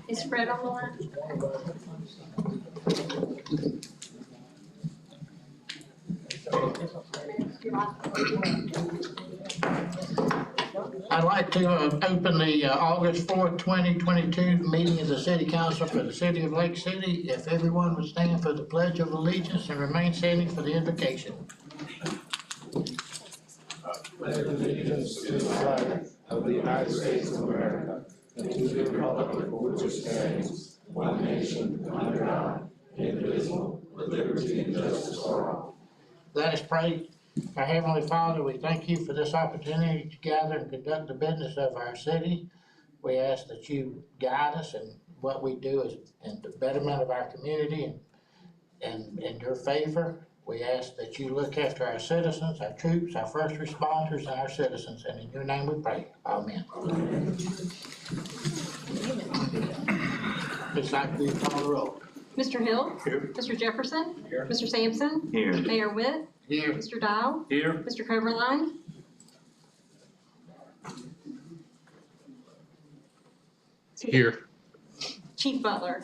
Is Fred on the line? I'd like to open the August 4th, 2022 meeting of the City Council for the City of Lake City. If everyone would stand for the Pledge of Allegiance and remain standing for the invocation. Pledge allegiance to the flag of the United States of America and to the republic for which it stands, one nation, under God, indivisible, with liberty and justice for all. Let us pray. Our Heavenly Father, we thank you for this opportunity to gather and conduct the business of our city. We ask that you guide us in what we do is in the betterment of our community and in your favor. We ask that you look after our citizens, our troops, our first responders, and our citizens. And in your name we pray. Amen. Ms. Knight, please call the roll. Mr. Hill? Here. Mr. Jefferson? Here. Mr. Sampson? Here. Mayor Witt? Here. Mr. Dial? Here. Mr. Coverline? Here. Chief Butler?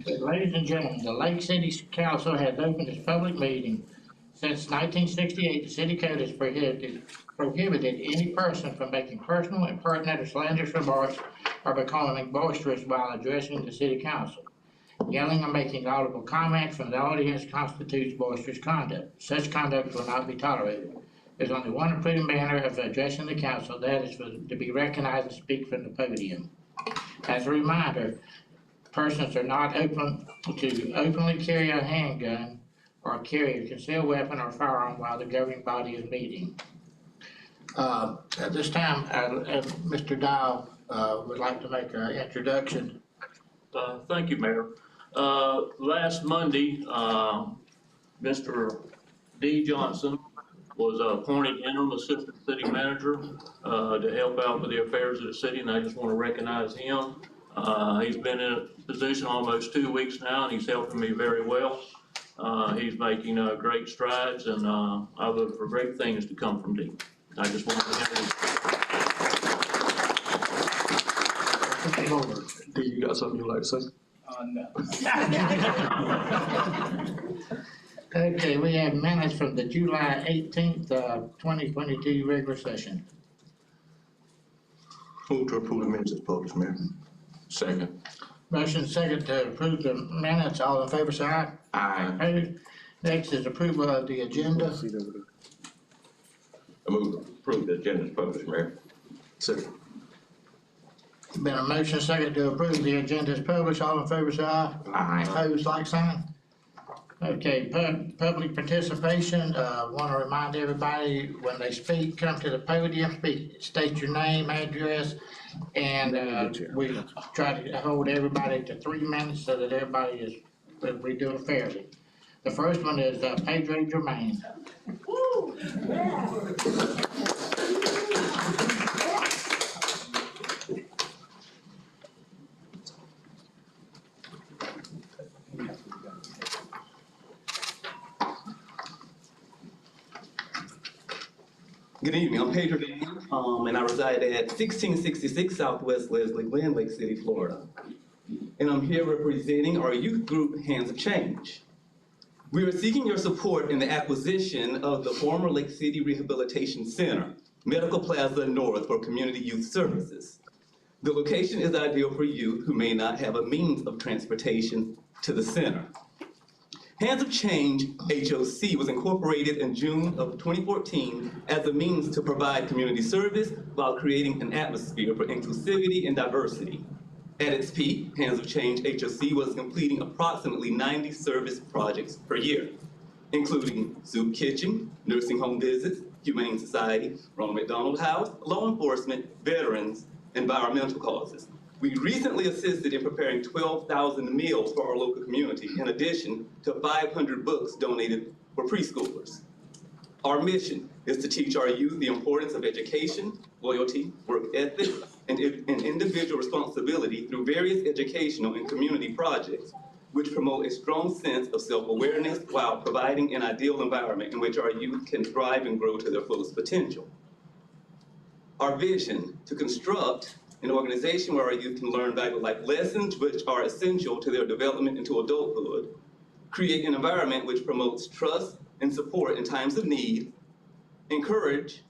Okay, ladies and gentlemen, the Lake City Council has opened its public meeting. Since 1968, the city code has prohibited any person from making personal, impertinent, or slanderous remarks or becoming boisterous while addressing the city council. Yelling or making audible comments from the audience constitutes boisterous conduct. Such conduct will not be tolerated. There's only one approved manner of addressing the council, that is to be recognized and speak from the podium. As a reminder, persons are not open to openly carry a handgun or carry a concealed weapon or firearm while the governing body is meeting. At this time, Mr. Dial would like to make an introduction. Thank you, Mayor. Last Monday, Mr. D. Johnson was appointed interim assistant city manager to help out with the affairs of the city, and I just want to recognize him. He's been in a position almost 2 weeks now, and he's helping me very well. He's making great strides, and I look for great things to come from D. I just want to introduce Do you got something you'd like to say? No. Okay, we have minutes from the July 18th, 2022 regular session. Move to approve the minutes as published, Mayor. Second. Motion second to approve the minutes. All in favor, say aye. Aye. Opposed? Next is approval of the agenda. I move to approve the agenda as published, Mayor. Second. Been a motion second to approve the agenda as published. All in favor, say aye. Aye. Opposed, like sign. Okay, public participation. Want to remind everybody when they speak, come to the podium, state your name, address, and we try to hold everybody to 3 minutes so that everybody we do it fairly. The first one is Pedro Germain. Good evening, I'm Pedro Germain, and I reside at 1666 Southwest Leslie Glen, Lake City, Florida. And I'm here representing our youth group, Hands of Change. We are seeking your support in the acquisition of the former Lake City Rehabilitation Center, Medical Plaza North for Community Youth Services. The location is ideal for youth who may not have a means of transportation to the center. Hands of Change, HOC, was incorporated in June of 2014 as a means to provide community service while creating an atmosphere for inclusivity and diversity. At its peak, Hands of Change, HOC, was completing approximately 90 service projects per year, including soup kitchen, nursing home visits, Humane Society, Ronald McDonald House, law enforcement, veterans, environmental causes. We recently assisted in preparing 12,000 meals for our local community, in addition to 500 books donated for preschoolers. Our mission is to teach our youth the importance of education, loyalty, work ethic, and individual responsibility through various educational and community projects, which promote a strong sense of self-awareness while providing an ideal environment in which our youth can thrive and grow to their fullest potential. Our vision to construct an organization where our youth can learn valuable life lessons which are essential to their development into adulthood, create an environment which promotes trust and support in times of need, encourage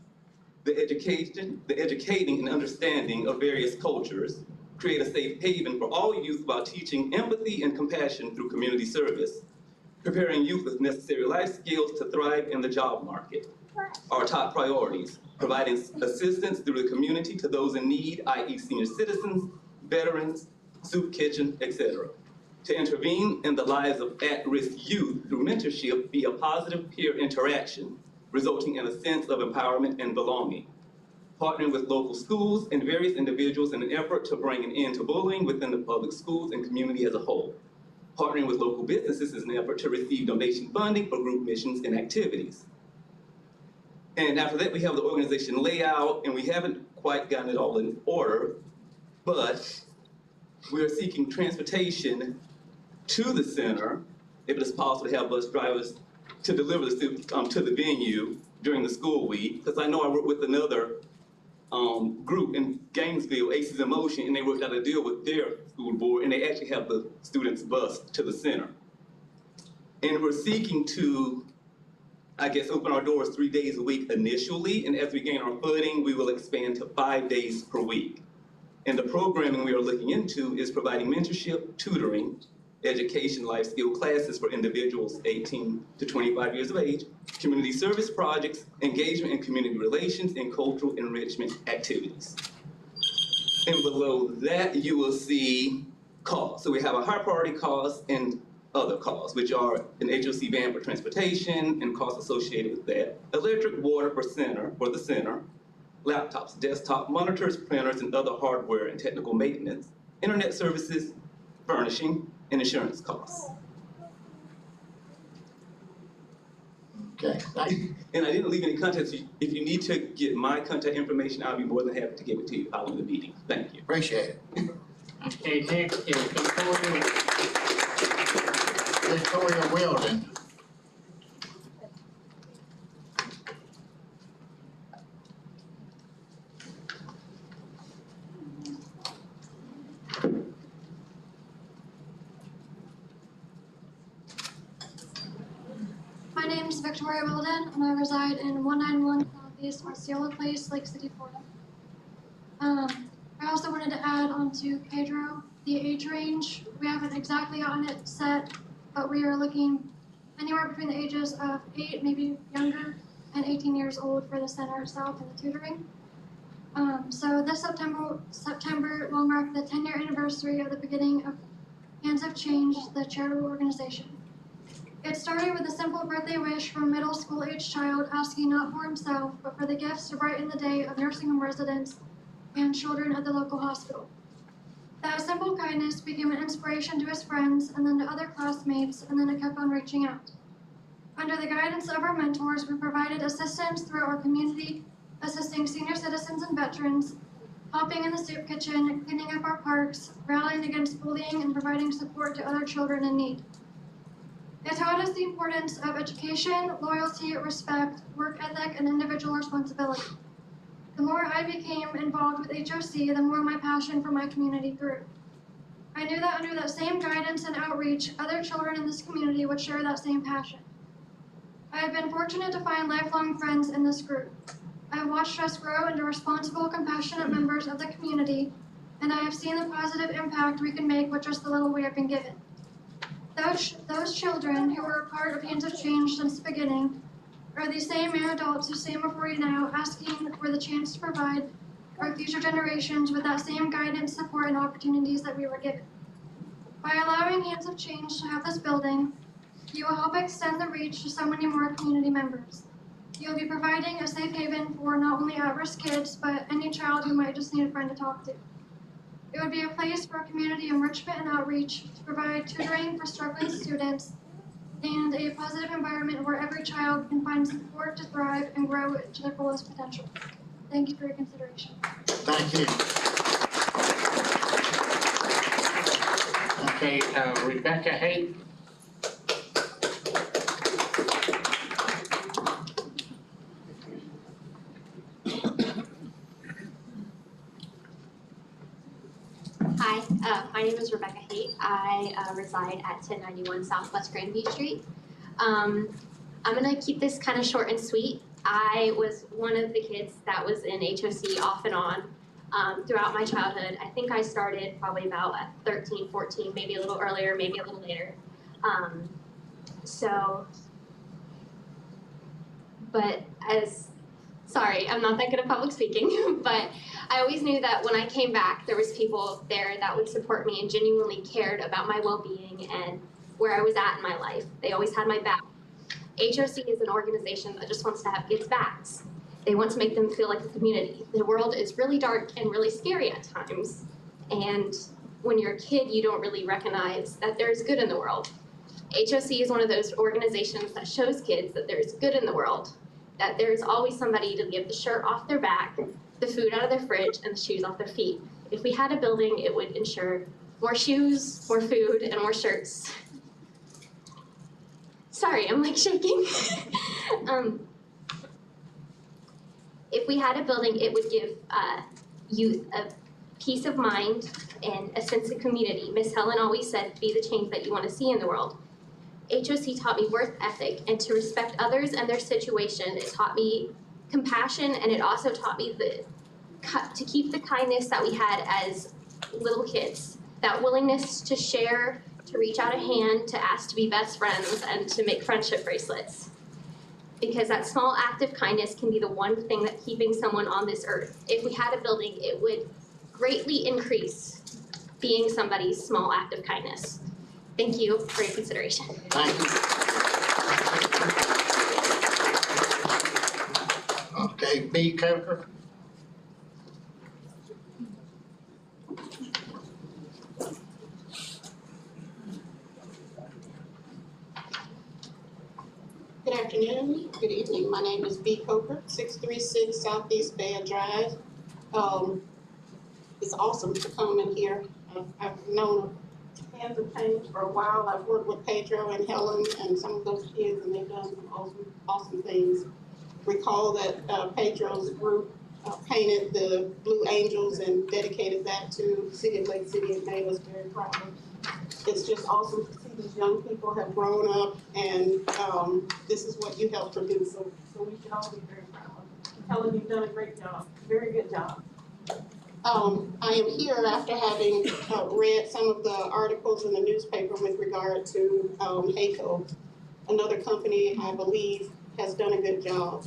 the educating and understanding of various cultures, create a safe haven for all youth while teaching empathy and compassion through community service, preparing youth with necessary life skills to thrive in the job market. Our top priorities: providing assistance through the community to those in need, i.e. senior citizens, veterans, soup kitchen, etc. To intervene in the lives of at-risk youth through mentorship via positive peer interaction, resulting in a sense of empowerment and belonging. Partnering with local schools and various individuals in an effort to bring an end to bullying within the public schools and community as a whole. Partnering with local businesses in an effort to receive donation funding for group missions and activities. And after that, we have the organization layout, and we haven't quite gotten it all in order, but we are seeking transportation to the center, if it is possible to have bus drivers to deliver the students to the venue during the school week, because I know I work with another group in Gainesville, Aces in Motion, and they worked out a deal with their school board, and they actually have the students bused to the center. And we're seeking to, I guess, open our doors 3 days a week initially, and as we gain our footing, we will expand to 5 days per week. And the programming we are looking into is providing mentorship, tutoring, education, life skill classes for individuals 18 to 25 years of age, community service projects, engagement in community relations, and cultural enrichment activities. And below that, you will see costs. So we have a high priority cost and other costs, which are an HOC van for transportation and costs associated with that, electric, water for the center, laptops, desktop monitors, printers, and other hardware and technical maintenance, internet services, furnishing, and insurance costs. Okay, thank you. And I didn't leave any contact. If you need to get my contact information, I'll be more than happy to give it to you following the meeting. Thank you. Appreciate it. Okay, next is Victoria Weldon. My name is Victoria Wilden, and I reside in 191 Southeast Osceola Place, Lake City, Florida. I also wanted to add on to Pedro, the age range. We haven't exactly gotten it set, but we are looking anywhere between the ages of 8, maybe younger, and 18 years old for the center itself and the tutoring. So this September will mark the 10-year anniversary of the beginning of Hands of Change, the charitable organization. It started with a simple birthday wish from a middle school age child asking not for himself, but for the gifts to brighten the day of nursing home residents and children at the local hospital. That simple kindness became an inspiration to his friends and then to other classmates, and then it kept on reaching out. Under the guidance of our mentors, we provided assistance through our community, assisting senior citizens and veterans, helping in the soup kitchen, cleaning up our parks, rallying against bullying, and providing support to other children in need. It taught us the importance of education, loyalty, respect, work ethic, and individual responsibility. The more I became involved with HOC, the more my passion for my community grew. I knew that under that same guidance and outreach, other children in this community would share that same passion. I have been fortunate to find lifelong friends in this group. I have watched us grow into responsible, compassionate members of the community, and I have seen the positive impact we can make with just the little we have been given. Those children who were a part of Hands of Change since the beginning are the same young adults who stand before you now asking for the chance to provide our future generations with that same guidance, support, and opportunities that we were given. By allowing Hands of Change to have this building, you will help extend the reach to so many more community members. You will be providing a safe haven for not only at-risk kids, but any child who might just need a friend to talk to. It would be a place for community enrichment and outreach to provide tutoring for struggling students and a positive environment where every child can find support to thrive and grow to their fullest potential. Thank you for your consideration. Thank you. Okay, Rebecca Haight. Hi, my name is Rebecca Haight. I reside at 1091 Southwest Grandview Street. I'm gonna keep this kind of short and sweet. I was one of the kids that was in HOC off and on throughout my childhood. I think I started probably about at 13, 14, maybe a little earlier, maybe a little later. Sorry, I'm not that good at public speaking, but I always knew that when I came back, there was people there that would support me and genuinely cared about my well-being and where I was at in my life. They always had my back. HOC is an organization that just wants to have kids' backs. They want to make them feel like a community. The world is really dark and really scary at times. And when you're a kid, you don't really recognize that there's good in the world. HOC is one of those organizations that shows kids that there's good in the world, that there's always somebody to get the shirt off their back, the food out of their fridge, and the shoes off their feet. If we had a building, it would ensure more shoes, more food, and more shirts. Sorry, I'm like shaking. If we had a building, it would give youth a peace of mind and a sense of community. Miss Helen always said, be the change that you want to see in the world. HOC taught me work ethic and to respect others and their situation. It taught me compassion, and it also taught me to keep the kindness that we had as little kids, that willingness to share, to reach out a hand, to ask to be best friends, and to make friendship bracelets. Because that small act of kindness can be the one thing that's keeping someone on this earth. If we had a building, it would greatly increase being somebody's small act of kindness. Thank you for your consideration. Thank you. Okay, B. Coker. Good afternoon, good evening. My name is B. Coker, 636 Southeast Bay Drive. It's awesome to come in here. I've known Hands of Change for a while. I've worked with Pedro and Helen and some of those kids, and they've done some awesome things. Recall that Pedro's group painted the Blue Angels and dedicated that to the City of Lake City, and made us very proud. It's just awesome to see these young people have grown up, and this is what you helped produce. So we should all be very proud. Helen, you've done a great job, very good job. I am here after having read some of the articles in the newspaper with regard to HACO. Another company, I believe, has done a good job.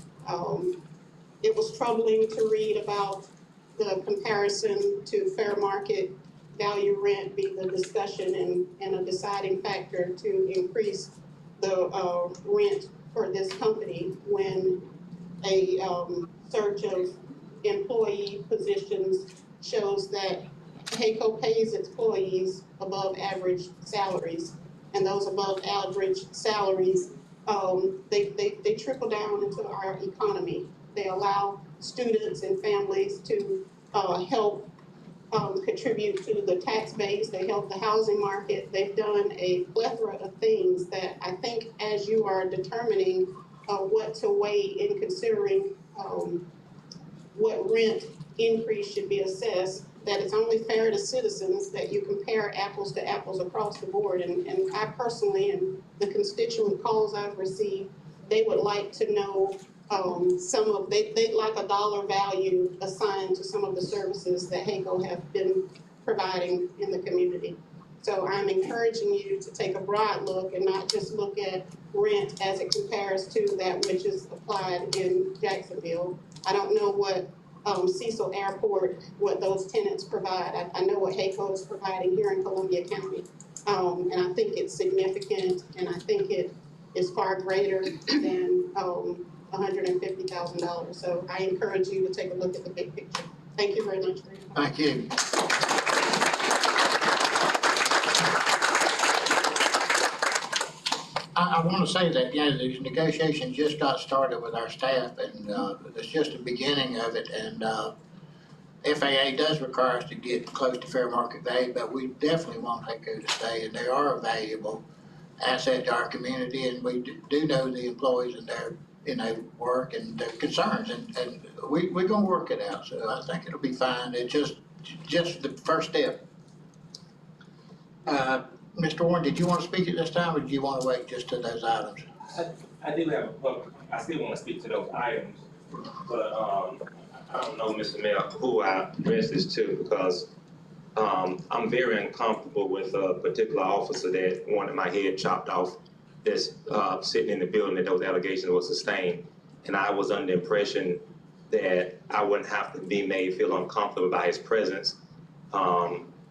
It was troubling to read about the comparison to fair market value rent be the discussion and a deciding factor to increase the rent for this company when a search of employee positions shows that HACO pays its employees above average salaries, and those above average salaries, they trickle down into our economy. They allow students and families to help contribute to the tax base. They help the housing market. They've done a plethora of things that I think, as you are determining what to weigh in considering what rent increase should be assessed, that it's only fair to citizens that you compare apples to apples across the board. And I personally, and the constituent calls I've received, they would like to know they'd like a dollar value assigned to some of the services that HACO have been providing in the community. So I'm encouraging you to take a broad look and not just look at rent as it compares to that which is applied in Jacksonville. I don't know what Cecil Airport, what those tenants provide. I know what HACO is providing here in Columbia County. And I think it's significant, and I think it is far greater than $150,000. So I encourage you to take a look at the big picture. Thank you very much for your time. Thank you. I want to say that, these negotiations just got started with our staff, and it's just the beginning of it. And FAA does require us to get close to fair market value, but we definitely want HACO to stay, and they are a valuable asset to our community, and we do know the employees and their work and their concerns, and we're gonna work it out. So I think it'll be fine. It's just the first step. Mr. Warren, did you want to speak at this time, or do you want to wait just to those items? I do have a public, I still want to speak to those items, but, I don't know, Mr. Mayor, who I address this to, because, I'm very uncomfortable with a particular officer that wanted my head chopped off, that's, sitting in the building that those allegations were sustained. And I was under the impression that I wouldn't have to be made feel uncomfortable by his presence,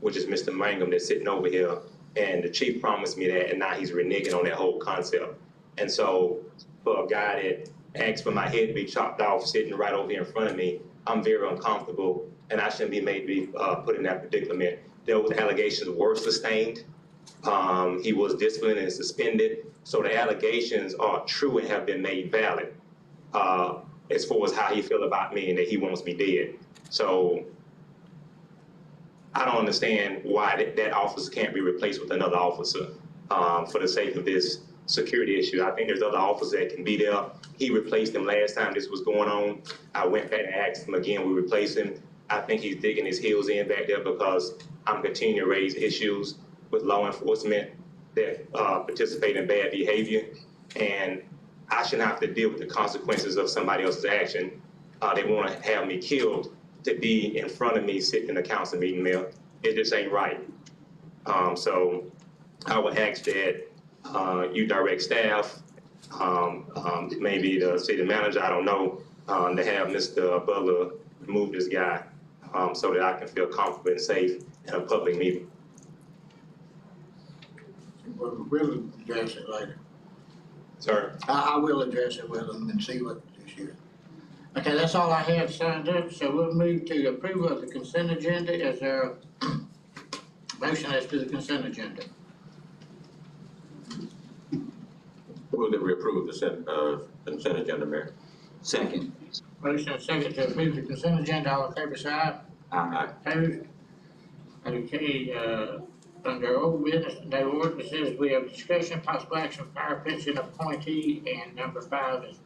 which is Mr. Mangum that's sitting over here. And the chief promised me that, and now he's reneging on that whole concept. And so for a guy that asked for my head to be chopped off sitting right over here in front of me, I'm very uncomfortable, and I shouldn't be made to be put in that predicament. Those allegations were sustained. He was disciplined and suspended. So the allegations are true and have been made valid as far as how he feel about me and that he wants me dead. So I don't understand why that officer can't be replaced with another officer for the sake of this security issue. I think there's other officers that can be there. He replaced him last time this was going on. I went back and asked him again, we replaced him. I think he's digging his heels in back there because I'm continuing to raise issues with law enforcement that participate in bad behavior. And I shouldn't have to deal with the consequences of somebody else's action. They want to have me killed to be in front of me sitting in a council meeting, Mayor. It just ain't right. So I would ask that you direct staff, maybe the city manager, I don't know, to have Mr. Butler remove this guy so that I can feel comfortable and safe in a public meeting. We'll address it later. Sir? I will address it with them and see what the issue is. Okay, that's all I have signed up, so we'll move to approval of the consent agenda. Is there a motion as to the consent agenda? Move that we approve the consent agenda, Mayor. Second. Motion and second to approve the consent agenda. All in favor, say aye. Aye. Opposed? Okay, under old business, no ordinances, we have discussion, possible action, fire pension appointee, and number 5 is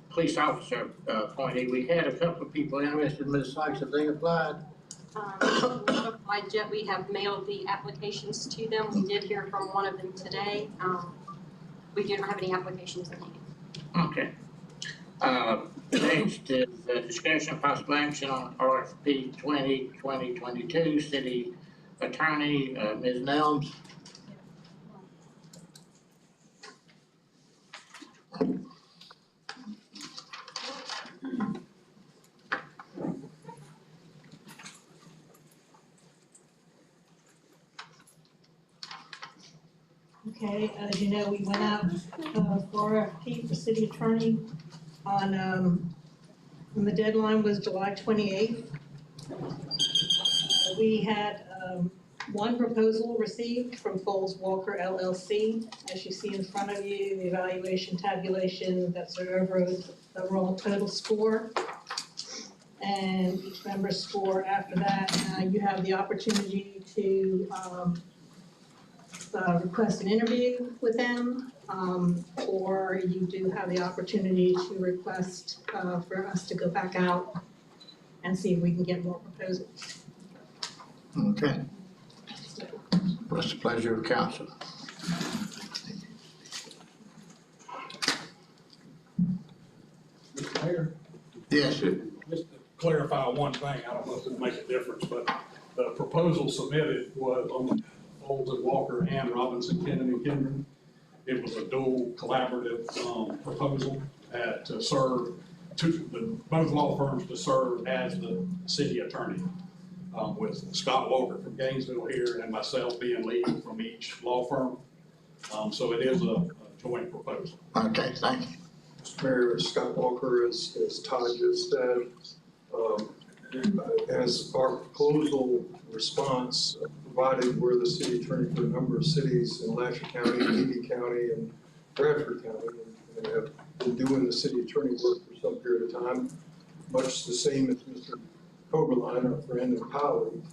police officer appointee. We had a couple of people interested, Ms. Sykes, have they applied? Not applied yet. We have mailed the applications to them. We did hear from one of them today. We do not have any applications in hand. Okay. Next is discussion, possible action on RFP 2022, city attorney, Ms. Nelms. Okay, as you know, we went out for RFP for city attorney on, and the deadline was July 28th. We had one proposal received from Foles Walker LLC. As you see in front of you, the evaluation tabulation, that's their overall total score. And each member's score after that, you have the opportunity to request an interview with them, or you do have the opportunity to request for us to go back out and see if we can get more proposals. Okay. What's the pleasure of council? Mr. Mayor, Yes. just to clarify one thing, I don't know if it makes a difference, but the proposal submitted was on Foles and Walker and Robinson, Kennan and Kendron. It was a dual collaborative proposal to serve both law firms to serve as the city attorney, with Scott Walker from Gainesville here and myself being lead from each law firm. So it is a joint proposal. Okay, thank you. Mr. Mayor, Scott Walker, as Todd just said, as our proposal response provided, we're the city attorney for a number of cities in Alachua County, Levy County, and Bradford County, and have been doing the city attorney work for some period of time, much the same as Mr. Oberline, our friend and colleague.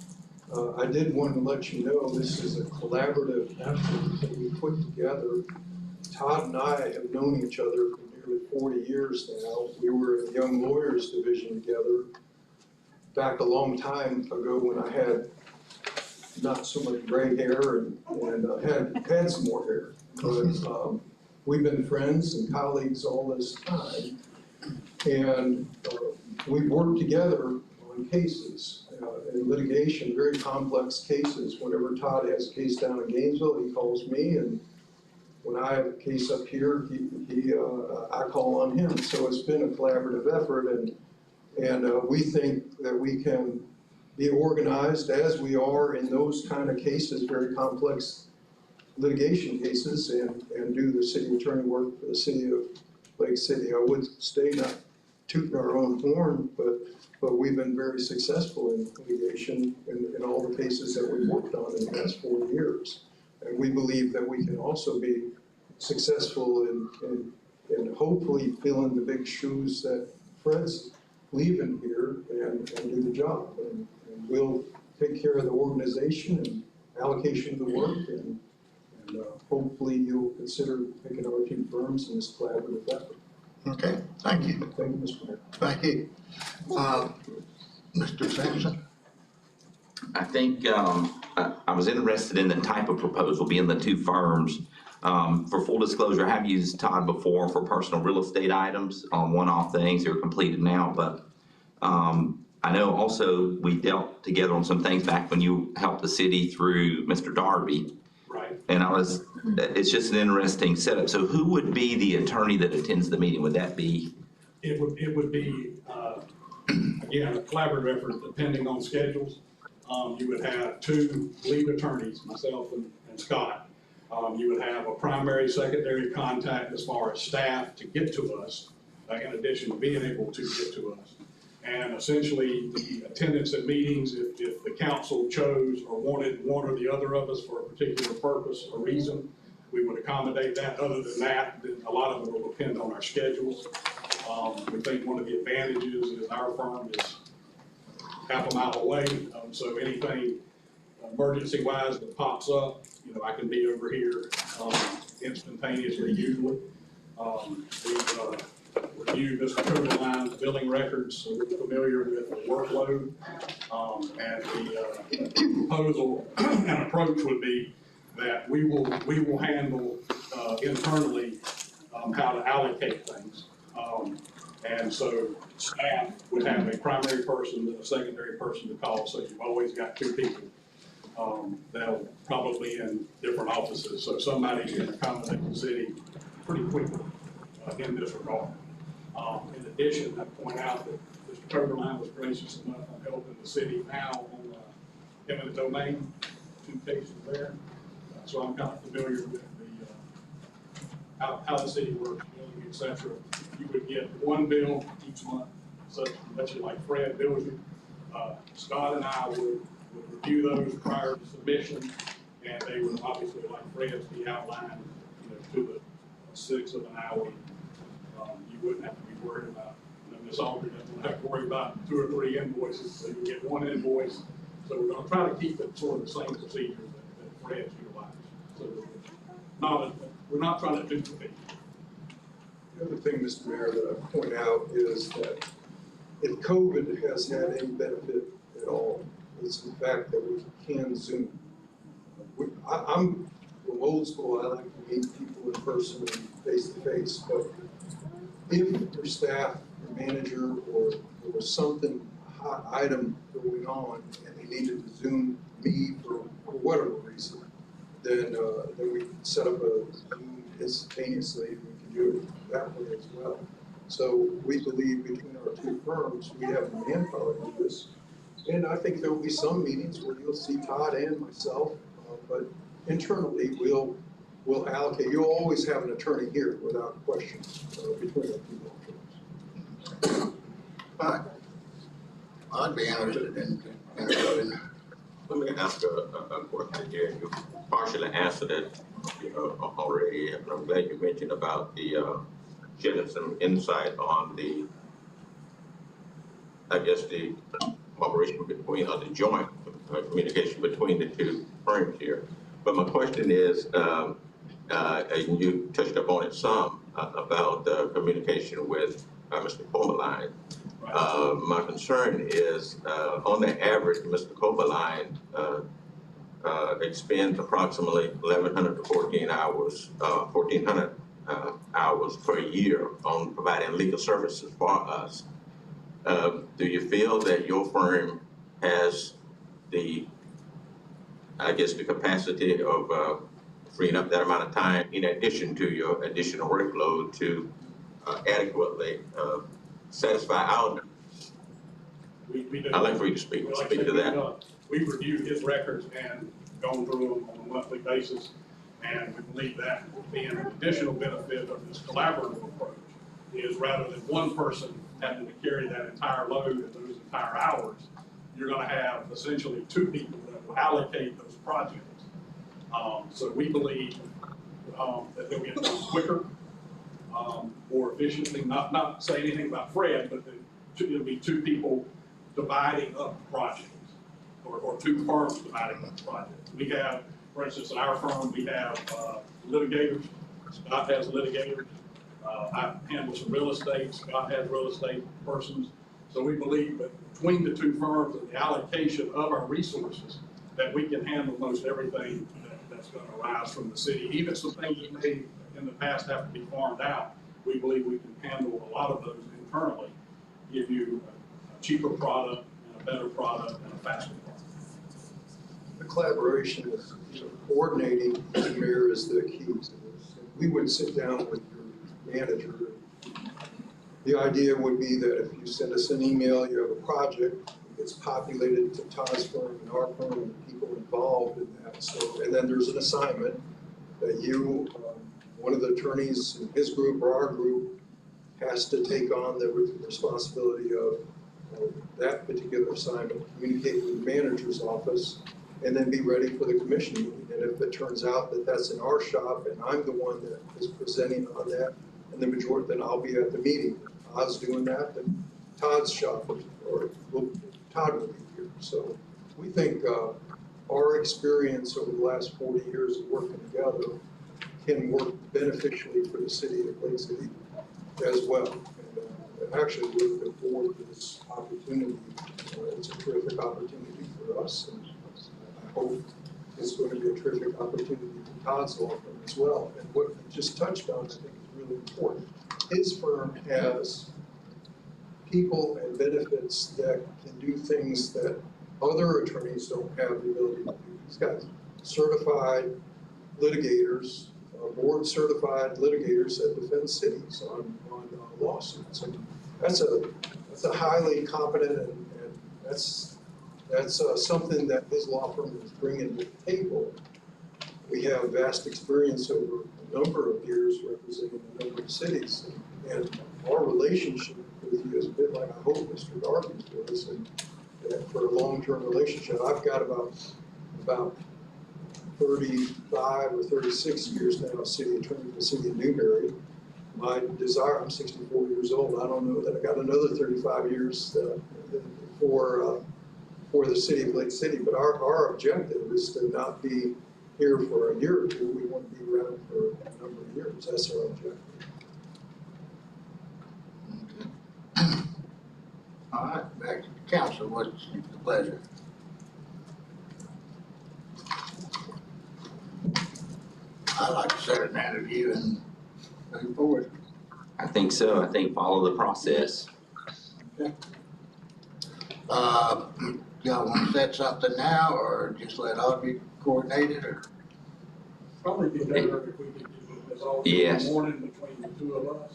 I did want to let you know this is a collaborative effort that we put together. Todd and I have known each other for nearly 40 years now. We were in the Young Lawyers Division together back a long time ago when I had not so much gray hair and had some more hair. But we've been friends and colleagues all this time. And we've worked together on cases, in litigation, very complex cases. Whenever Todd has a case down in Gainesville, he calls me, and when I have a case up here, I call on him. So it's been a collaborative effort, and we think that we can be organized as we are in those kind of cases, very complex litigation cases, and do the city attorney work for the city of Lake City. I would stay not tooting our own horn, but we've been very successful in litigation in all the cases that we've worked on in the past 4 years. And we believe that we can also be successful in hopefully filling the big shoes that Fred's leaving here and do the job. And we'll take care of the organization and allocation of the work, and hopefully you'll consider picking our two firms in this collaborative effort. Okay, thank you. Thank you, Mr. Mayor. Thank you. Mr. Sampson? I think I was interested in the type of proposal, being the two firms. For full disclosure, I have used Todd before for personal real estate items on one-off things that are completed now, but I know also we dealt together on some things back when you helped the city through Mr. Darby. Right. And it's just an interesting setup. So who would be the attorney that attends the meeting? Would that be? It would be, again, a collaborative effort depending on schedules. You would have two lead attorneys, myself and Scott. You would have a primary, secondary contact as far as staff to get to us, in addition to being able to get to us. And essentially, the attendance at meetings, if the council chose or wanted one or the other of us for a particular purpose or reason, we would accommodate that. Other than that, a lot of it will depend on our schedules. We think one of the advantages is our firm is half a mile away, so anything emergency-wise that pops up, I can be over here instantaneously usually. We've reviewed Mr. Coberline's billing records, so we're familiar with the workload. And the proposal and approach would be that we will handle internally how to allocate things. And so staff would have a primary person and a secondary person to call, so you've always got two people that'll probably in different offices, so somebody can accommodate the city pretty quickly in this regard. In addition, I point out that Mr. Coberline was gracious enough in helping the city now on eminent domain, two cases there. So I'm kind of familiar with how the city works, billing, et cetera. You would get one bill each month, such like Fred bills you. Scott and I would review those prior to submission, and they would obviously, like Fred's, be outlined, to the 6th of an hour. You wouldn't have to be worried about, Ms. Aldridge doesn't have to worry about 2 or 3 invoices, so you get one invoice. So we're gonna try to keep it sort of the same procedure that Fred's utilized. So we're not trying to duplicate. The other thing, Mr. Mayor, that I point out is that if COVID has had any benefit at all, it's the fact that we can Zoom. I'm from old school, I like to meet people in person and face to face, but if your staff, your manager, or there was something, a hot item going on, and they needed to Zoom me for whatever reason, then we can set up a Zoom instantaneously, and we can do it that way as well. So we believe between our two firms, we have the manpower to do this. And I think there will be some meetings where you'll see Todd and myself, but internally we'll allocate. You'll always have an attorney here without question between our two firms. All right. I'd be interested in Let me ask a question here. You partially answered it already, and I'm glad you mentioned about the shedding some insight on the cooperation between, or the joint communication between the two firms here. But my question is, and you touched upon it some, about communication with Mr. Coberline. My concern is, on the average, Mr. Coberline expends approximately 1,100 to 1,400 hours per year on providing legal services for us. Do you feel that your firm has the capacity of freeing up that amount of time in addition to your additional workload to adequately satisfy our needs? We do. I'd like for you to speak to that. We've reviewed his records and gone through them on a monthly basis, and we believe that being an additional benefit of this collaborative approach is rather than one person having to carry that entire load and those entire hours, you're gonna have essentially two people that will allocate those projects. So we believe that they'll get done quicker, more efficiently, not say anything about Fred, but it'll be two people dividing up projects, or two firms dividing up projects. We have, for instance, in our firm, we have litigators. Scott has litigators. I handle some real estate. Scott has real estate persons. So we believe that between the two firms and the allocation of our resources, that we can handle most everything that's going to arise from the city. Even some things that may in the past have to be farmed out, we believe we can handle a lot of those internally, give you a cheaper product and a better product and a faster product. The collaboration is, coordinating, Mr. Mayor, is the key to this. We would sit down with your manager. The idea would be that if you send us an email, you have a project, it's populated to Todd's firm and our firm and the people involved in that. So, and then there's an assignment that you, one of the attorneys in his group or our group, has to take on the responsibility of that particular assignment, communicate with the manager's office, and then be ready for the commission meeting. And if it turns out that that's in our shop and I'm the one that is presenting on that, and the majority, then I'll be at the meeting. If Todd's doing that, then Todd's shop, or Todd will be here. So we think our experience over the last 40 years of working together can work beneficially for the city of Lake City as well. And actually, we're looking forward to this opportunity. It's a terrific opportunity for us, and I hope it's going to be a terrific opportunity for Todd's law firm as well. And what you just touched on, I think, is really important. His firm has people and benefits that can do things that other attorneys don't have the ability to do. He's got certified litigators, board certified litigators that defend cities on lawsuits. And that's a highly competent and that's something that his law firm is bringing to the table. We have vast experience over a number of years representing a number of cities, and our relationship with you is a bit like I hope Mr. Darby's was, and that for a long-term relationship. I've got about 35 or 36 years now as city attorney for the city of Newberry. My desire, I'm 64 years old, I don't know that I got another 35 years for the city of Lake City, but our objective is to not be here for a year or two. We want to be around for a number of years. That's our objective. Okay. All right, back to the council. What's the pleasure? I'd like to set an interview and move forward. I think so. I think follow the process. Okay. Y'all want to set something now, or just let Audrey coordinate it, or? Probably be better if we could do this all in Yes. the morning between the two of us,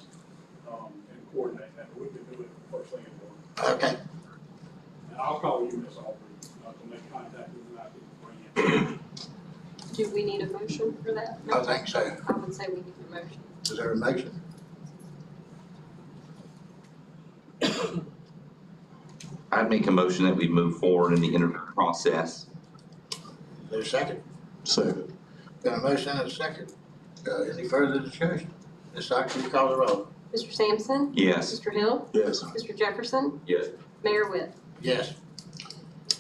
and coordinate that, but we can do it first thing in the morning. Okay. And I'll call you, Ms. Aubrey, to make contact with you, and I can bring in. Do we need a motion for that? I think so. I would say we need a motion. Is there a motion? I'd make a motion that we move forward in the interview process. Is there a second? Second. Got a motion and a second. Any further discussion? Ms. Ox, will you call the roll? Mr. Sampson? Yes. Mr. Hill? Yes. Mr. Jefferson? Yes. Mayor Witt? Yes.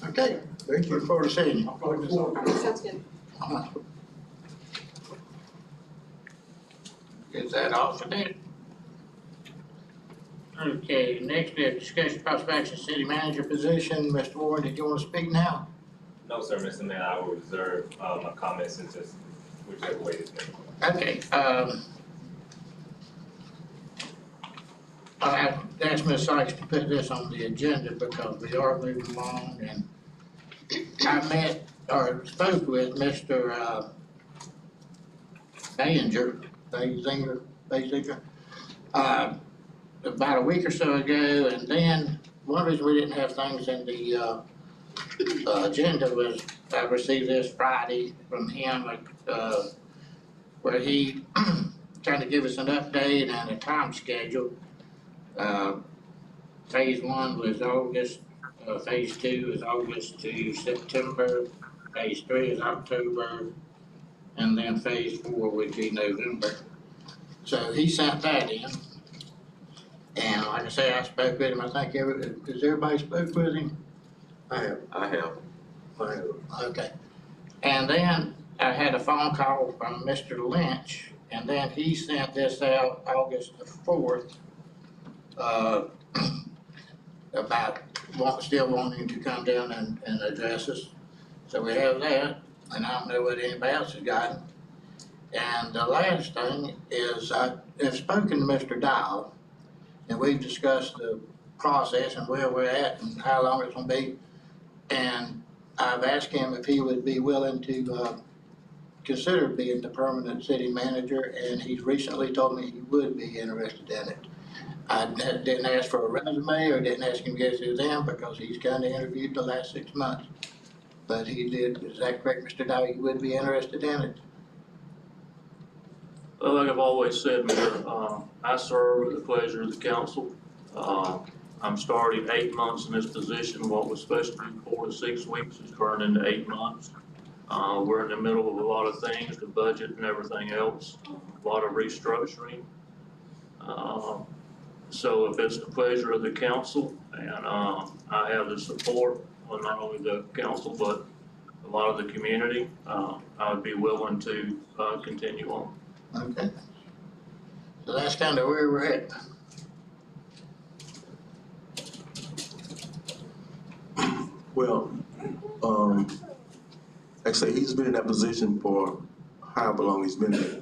Okay, Thank you. look forward to seeing you. I'll call you, Ms. Aubrey. Sounds good. Is that all for that? Okay, next we have discussion possible action city manager position. Mr. Warren, did you want to speak now? No, sir, Mr. Mayor, I will reserve, my comments and just whichever way is next. Okay, I asked Ms. Sykes to put this on the agenda because we are moving along, and I met, or spoke with Mr. Basinger, about a week or so ago, and then one reason we didn't have things in the, agenda was I received this Friday from him, where he trying to give us an update and a time schedule. Phase 1 was August, phase 2 is August to September, phase 3 is October, and then phase 4 would be November. So he sent that in. And like I say, I spoke with him, I think has everybody spoke with him? I have. Okay. And then I had a phone call from Mr. Lynch, and then he sent this out August the 4th, about still wanting to come down and address us. So we have that, and I don't know what anybody else has gotten. And the last thing is I have spoken to Mr. Dial, and we've discussed the process and where we're at and how long it's gonna be. And I've asked him if he would be willing to consider being the permanent city manager, and he's recently told me he would be interested in it. I didn't ask for a resume or didn't ask him to go through them because he's kind of interviewed the last 6 months. But he did, is that correct, Mr. Dow? You would be interested in it? Well, like I've always said, Mayor, I serve at the pleasure of the council. I'm starting 8 months in this position. What was supposed to be 4 to 6 weeks has turned into 8 months. We're in the middle of a lot of things, the budget and everything else, a lot of restructuring. So if it's the pleasure of the council, and I have the support of not only the council, but a lot of the community, I would be willing to continue on. Okay. So that's kind of where we're at. Well, like I say, he's been in that position for however long he's been there.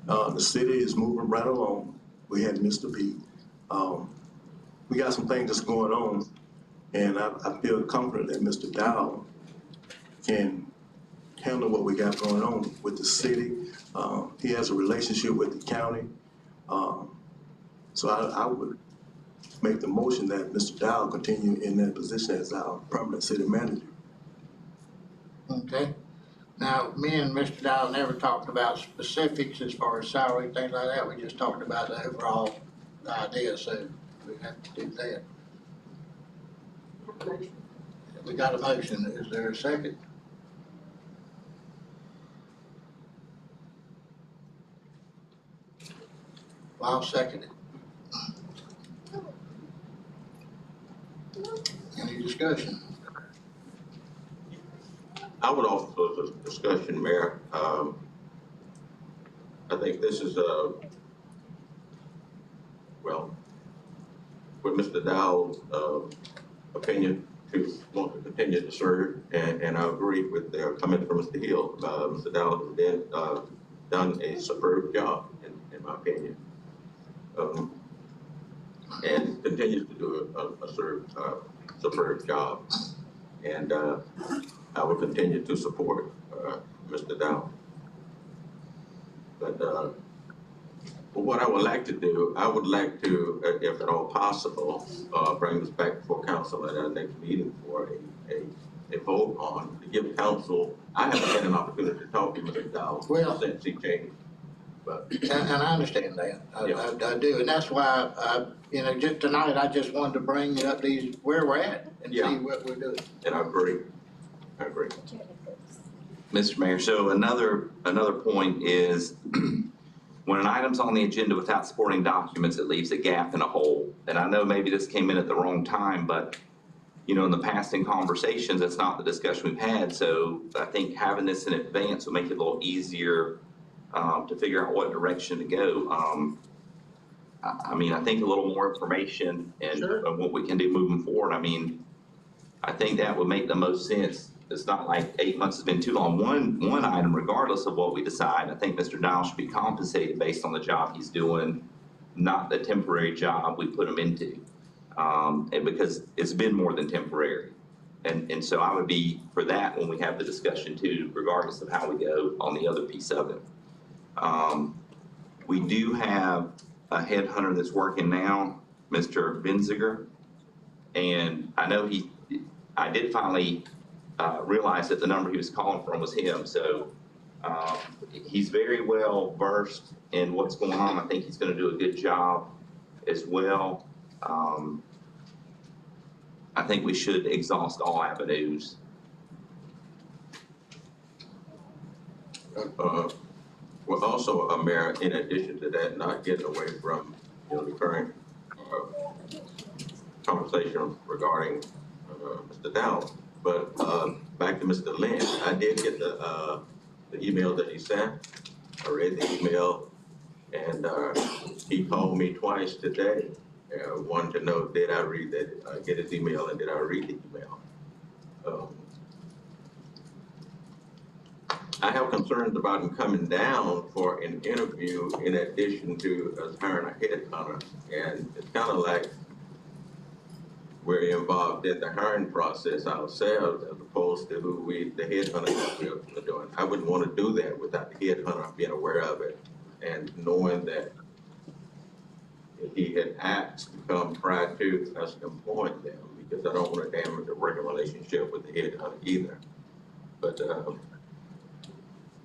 The city is moving right along. We had Mr. B. We got some things that's going on, and I feel confident that Mr. Dow can handle what we got going on with the city. He has a relationship with the county. So I would make the motion that Mr. Dow continue in that position as our permanent city manager. Okay. Now, me and Mr. Dow never talked about specifics as far as salary, things like that. We just talked about the overall idea, so we have to do that. We got a motion. Is there a second? Well, I'll second it. Any discussion? I would offer the discussion, Mayor. I think this is well, with Mr. Dow's opinion to want to continue to serve, and I agree with their comment from Mr. Hill. Mr. Dow has done a superb job, in my opinion, and continues to do a superb job. And I will continue to support Mr. Dow. But what I would like to do, I would like to, if at all possible, bring this back before council at our next meeting for a vote on, to give council, I haven't had an opportunity to talk to Mr. Dow since he changed. But, and I understand that, I do, and that's why just tonight, I just wanted to bring up where we're at and see what we're doing. And I agree. Mr. Mayor, so another point is when an item's on the agenda without supporting documents, it leaves a gap and a hole. And I know maybe this came in at the wrong time, but in the past in conversations, that's not the discussion we've had. So I think having this in advance will make it a little easier to figure out what direction to go. I think a little more information and what we can do moving forward. I think that would make the most sense it's not like 8 months has been too long. One item, regardless of what we decide, I think Mr. Dial should be compensated based on the job he's doing, not the temporary job we put him into. And because it's been more than temporary. And so I would be for that when we have the discussion too, regardless of how we go on the other piece of it. We do have a headhunter that's working now, Mr. Benziger. And I know I did finally realize that the number he was calling from was him. So he's very well versed in what's going on. I think he's gonna do a good job as well. I think we should exhaust all avenues. Well, also, Mayor, in addition to that, not getting away from, the current conversation regarding Mr. Dow, but back to Mr. Lynn, I did get the email that he sent. I read the email, and he called me twice today. Wanted to know, did I read that, get his email, and did I read the email? I have concerns about him coming down for an interview in addition to us hiring a headhunter. And it's kind of like we're involved in the hiring process ourselves as opposed to the headhunter that we're doing. I wouldn't want to do that without the headhunter being aware of it and knowing that he had asked to come prior to us employing them, because I don't want to damage the working relationship with the headhunter either. But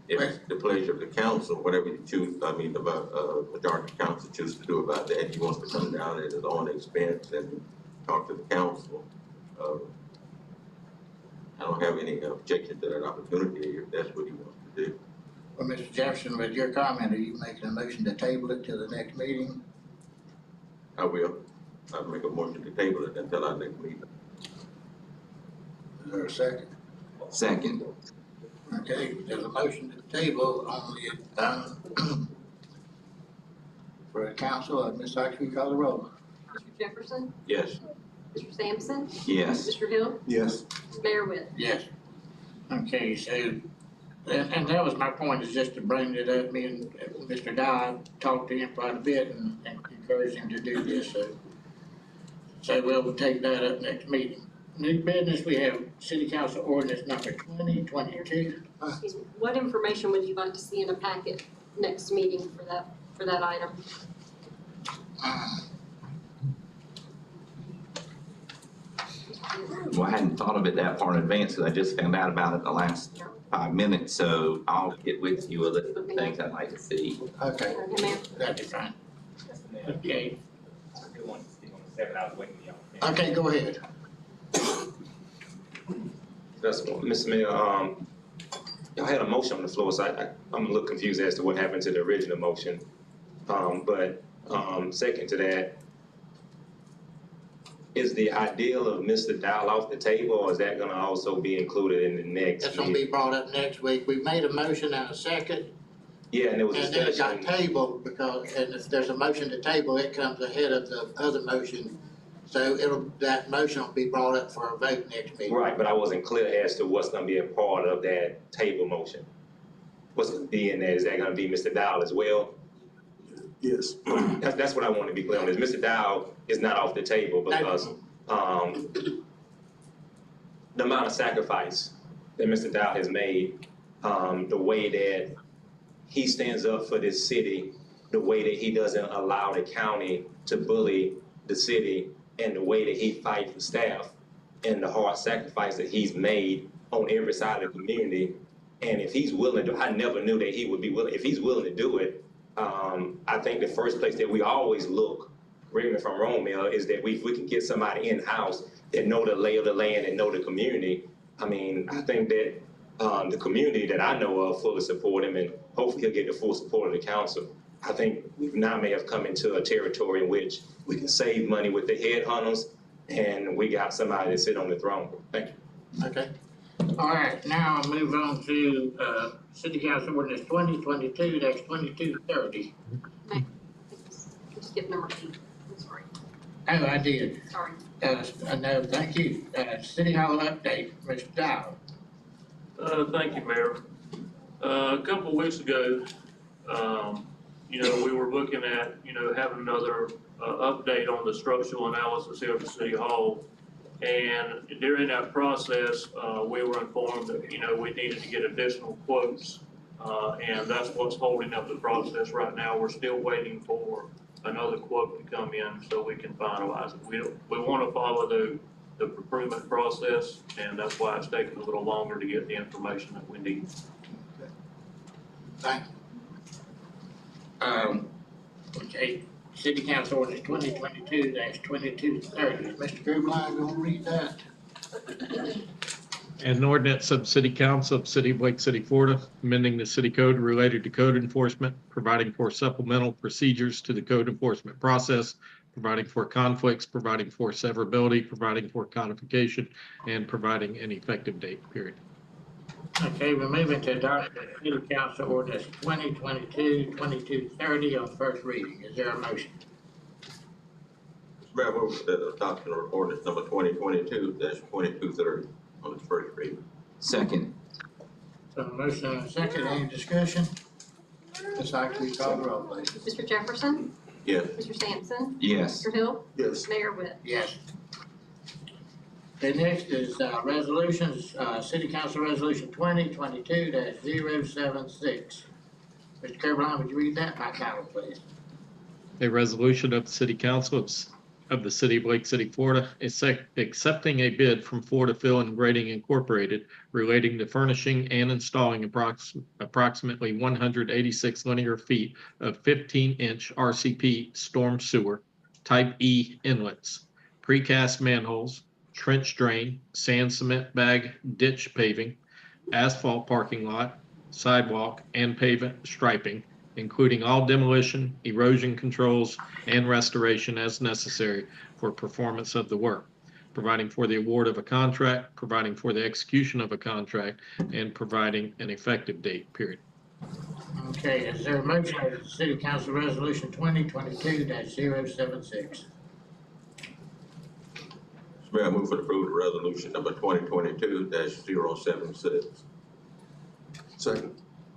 if it's the pleasure of the council, whatever you choose, the majority of the council choose to do about that, he wants to come down at his own expense and talk to the council. I don't have any objection to that opportunity if that's what he wants to do. Well, Mr. Jefferson, with your comment, are you making a motion to table it to the next meeting? I will. I'll make a motion to table it until our next meeting. Is there a second? Second. Okay, there's a motion to table on the, for the council. Ms. Sykes, will you call the roll? Mr. Jefferson, Yes. Mr. Sampson, Yes. Mr. Hill, Yes. Mayor Witt. Yes. Okay, so, and that was my point, is just to bring it up. Me and Mr. Dye talked to him quite a bit and encouraged him to do this, so we'll take that up next meeting. New business, we have city council ordinance number 2022. Excuse me, what information would you like to see in a packet next meeting for that item? Well, I hadn't thought of it that far in advance because I just found out about it in the last 5 minutes, so I'll get with you with the things I'd like to see. Okay, Okay, Mayor. that'd be fine. Okay, I do want to speak on the 7, I was waiting for y'all. okay, go ahead. That's, Mr. Mayor, y'all had a motion on the floor, so I'm a little confused as to what happened to the original motion. But second to that, is the ideal of Mr. Dial off the table, or is that gonna also be included in the next? That's gonna be brought up next week. We made a motion and a second, Yeah, and there was and then it got discussion. tabled because, and if there's a motion to table, it comes ahead of the other motion. So that motion will be brought up for a vote next meeting. Right, but I wasn't clear as to what's gonna be a part of that table motion. What's gonna be in there? Is that gonna be Mr. Dial as well? Yes. That's what I want to be clear on, is Mr. Dial is not off the table because, the amount of sacrifice that Mr. Dial has made, the way that he stands up for this city, the way that he doesn't allow the county to bully the city, and the way that he fights for staff, and the hard sacrifice that he's made on every side of the community. And if he's willing to, I never knew that he would be willing, if he's willing to do it, I think the first place that we always look, correct me if I'm wrong, Mel, is that if we can get somebody in-house that know the lay of the land and know the community. I mean, I think that the community that I know of fully support him, and hopefully he'll get the full support of the council. I think we now may have come into a territory in which we can save money with the headhunters, and we got somebody to sit on the throne. Thank you. Okay. All right, now I'll move on to, city council ordinance 2022, that's 2230. Skip number 8, I'm sorry. Oh, I did. Sorry. No, thank you. City Hall update, Mr. Dow. Thank you, Mayor. A couple of weeks ago, we were looking at, having another update on the structural analysis here at the City Hall. And during that process, we were informed that, we needed to get additional quotes. And that's what's holding up the process right now. We're still waiting for another quote to come in so we can finalize it. We want to follow the procurement process, and that's why it's taking a little longer to get the information that we need. Thank you. Okay, City Council Ordinance 2022-2230. Is Mr. Grubline gonna read that? An ordinance of the City Council of the City of Lake City, Florida, amending the city code related to code enforcement, providing for supplemental procedures to the code enforcement process, providing for conflicts, providing for severability, providing for codification, and providing an effective date, period. Okay, we're moving to adopt the City Council Ordinance 2022-2230 on first reading. Is there a motion? Mr. Mayor, I move for the adoption of ordinance number 2022-2230 on its first reading. Second. So a motion and a second, any discussion? Ms. Sykes, will you call the roll, please? Mr. Jefferson? Yes. Mr. Sampson? Yes. Mr. Hill? Yes. Mayor Witt? Yes. The next is resolutions, City Council Resolution 2022-076. Mr. Carolina, would you read that by title, please? A resolution of the City Council of the City of Lake City, Florida, accepting a bid from Florida Fill and Grading Incorporated relating to furnishing and installing approximately 186 linear feet of 15-inch RCP storm sewer, Type E inlets, precast manholes, trench drain, sand cement bag ditch paving, asphalt parking lot, sidewalk, and pavement striping, including all demolition, erosion controls, and restoration as necessary for performance of the work, providing for the award of a contract, providing for the execution of a contract, and providing an effective date, period. Okay, is there a motion of the City Council Resolution 2022-076? Mr. Mayor, I move for the approval of resolution number 2022-076. Second.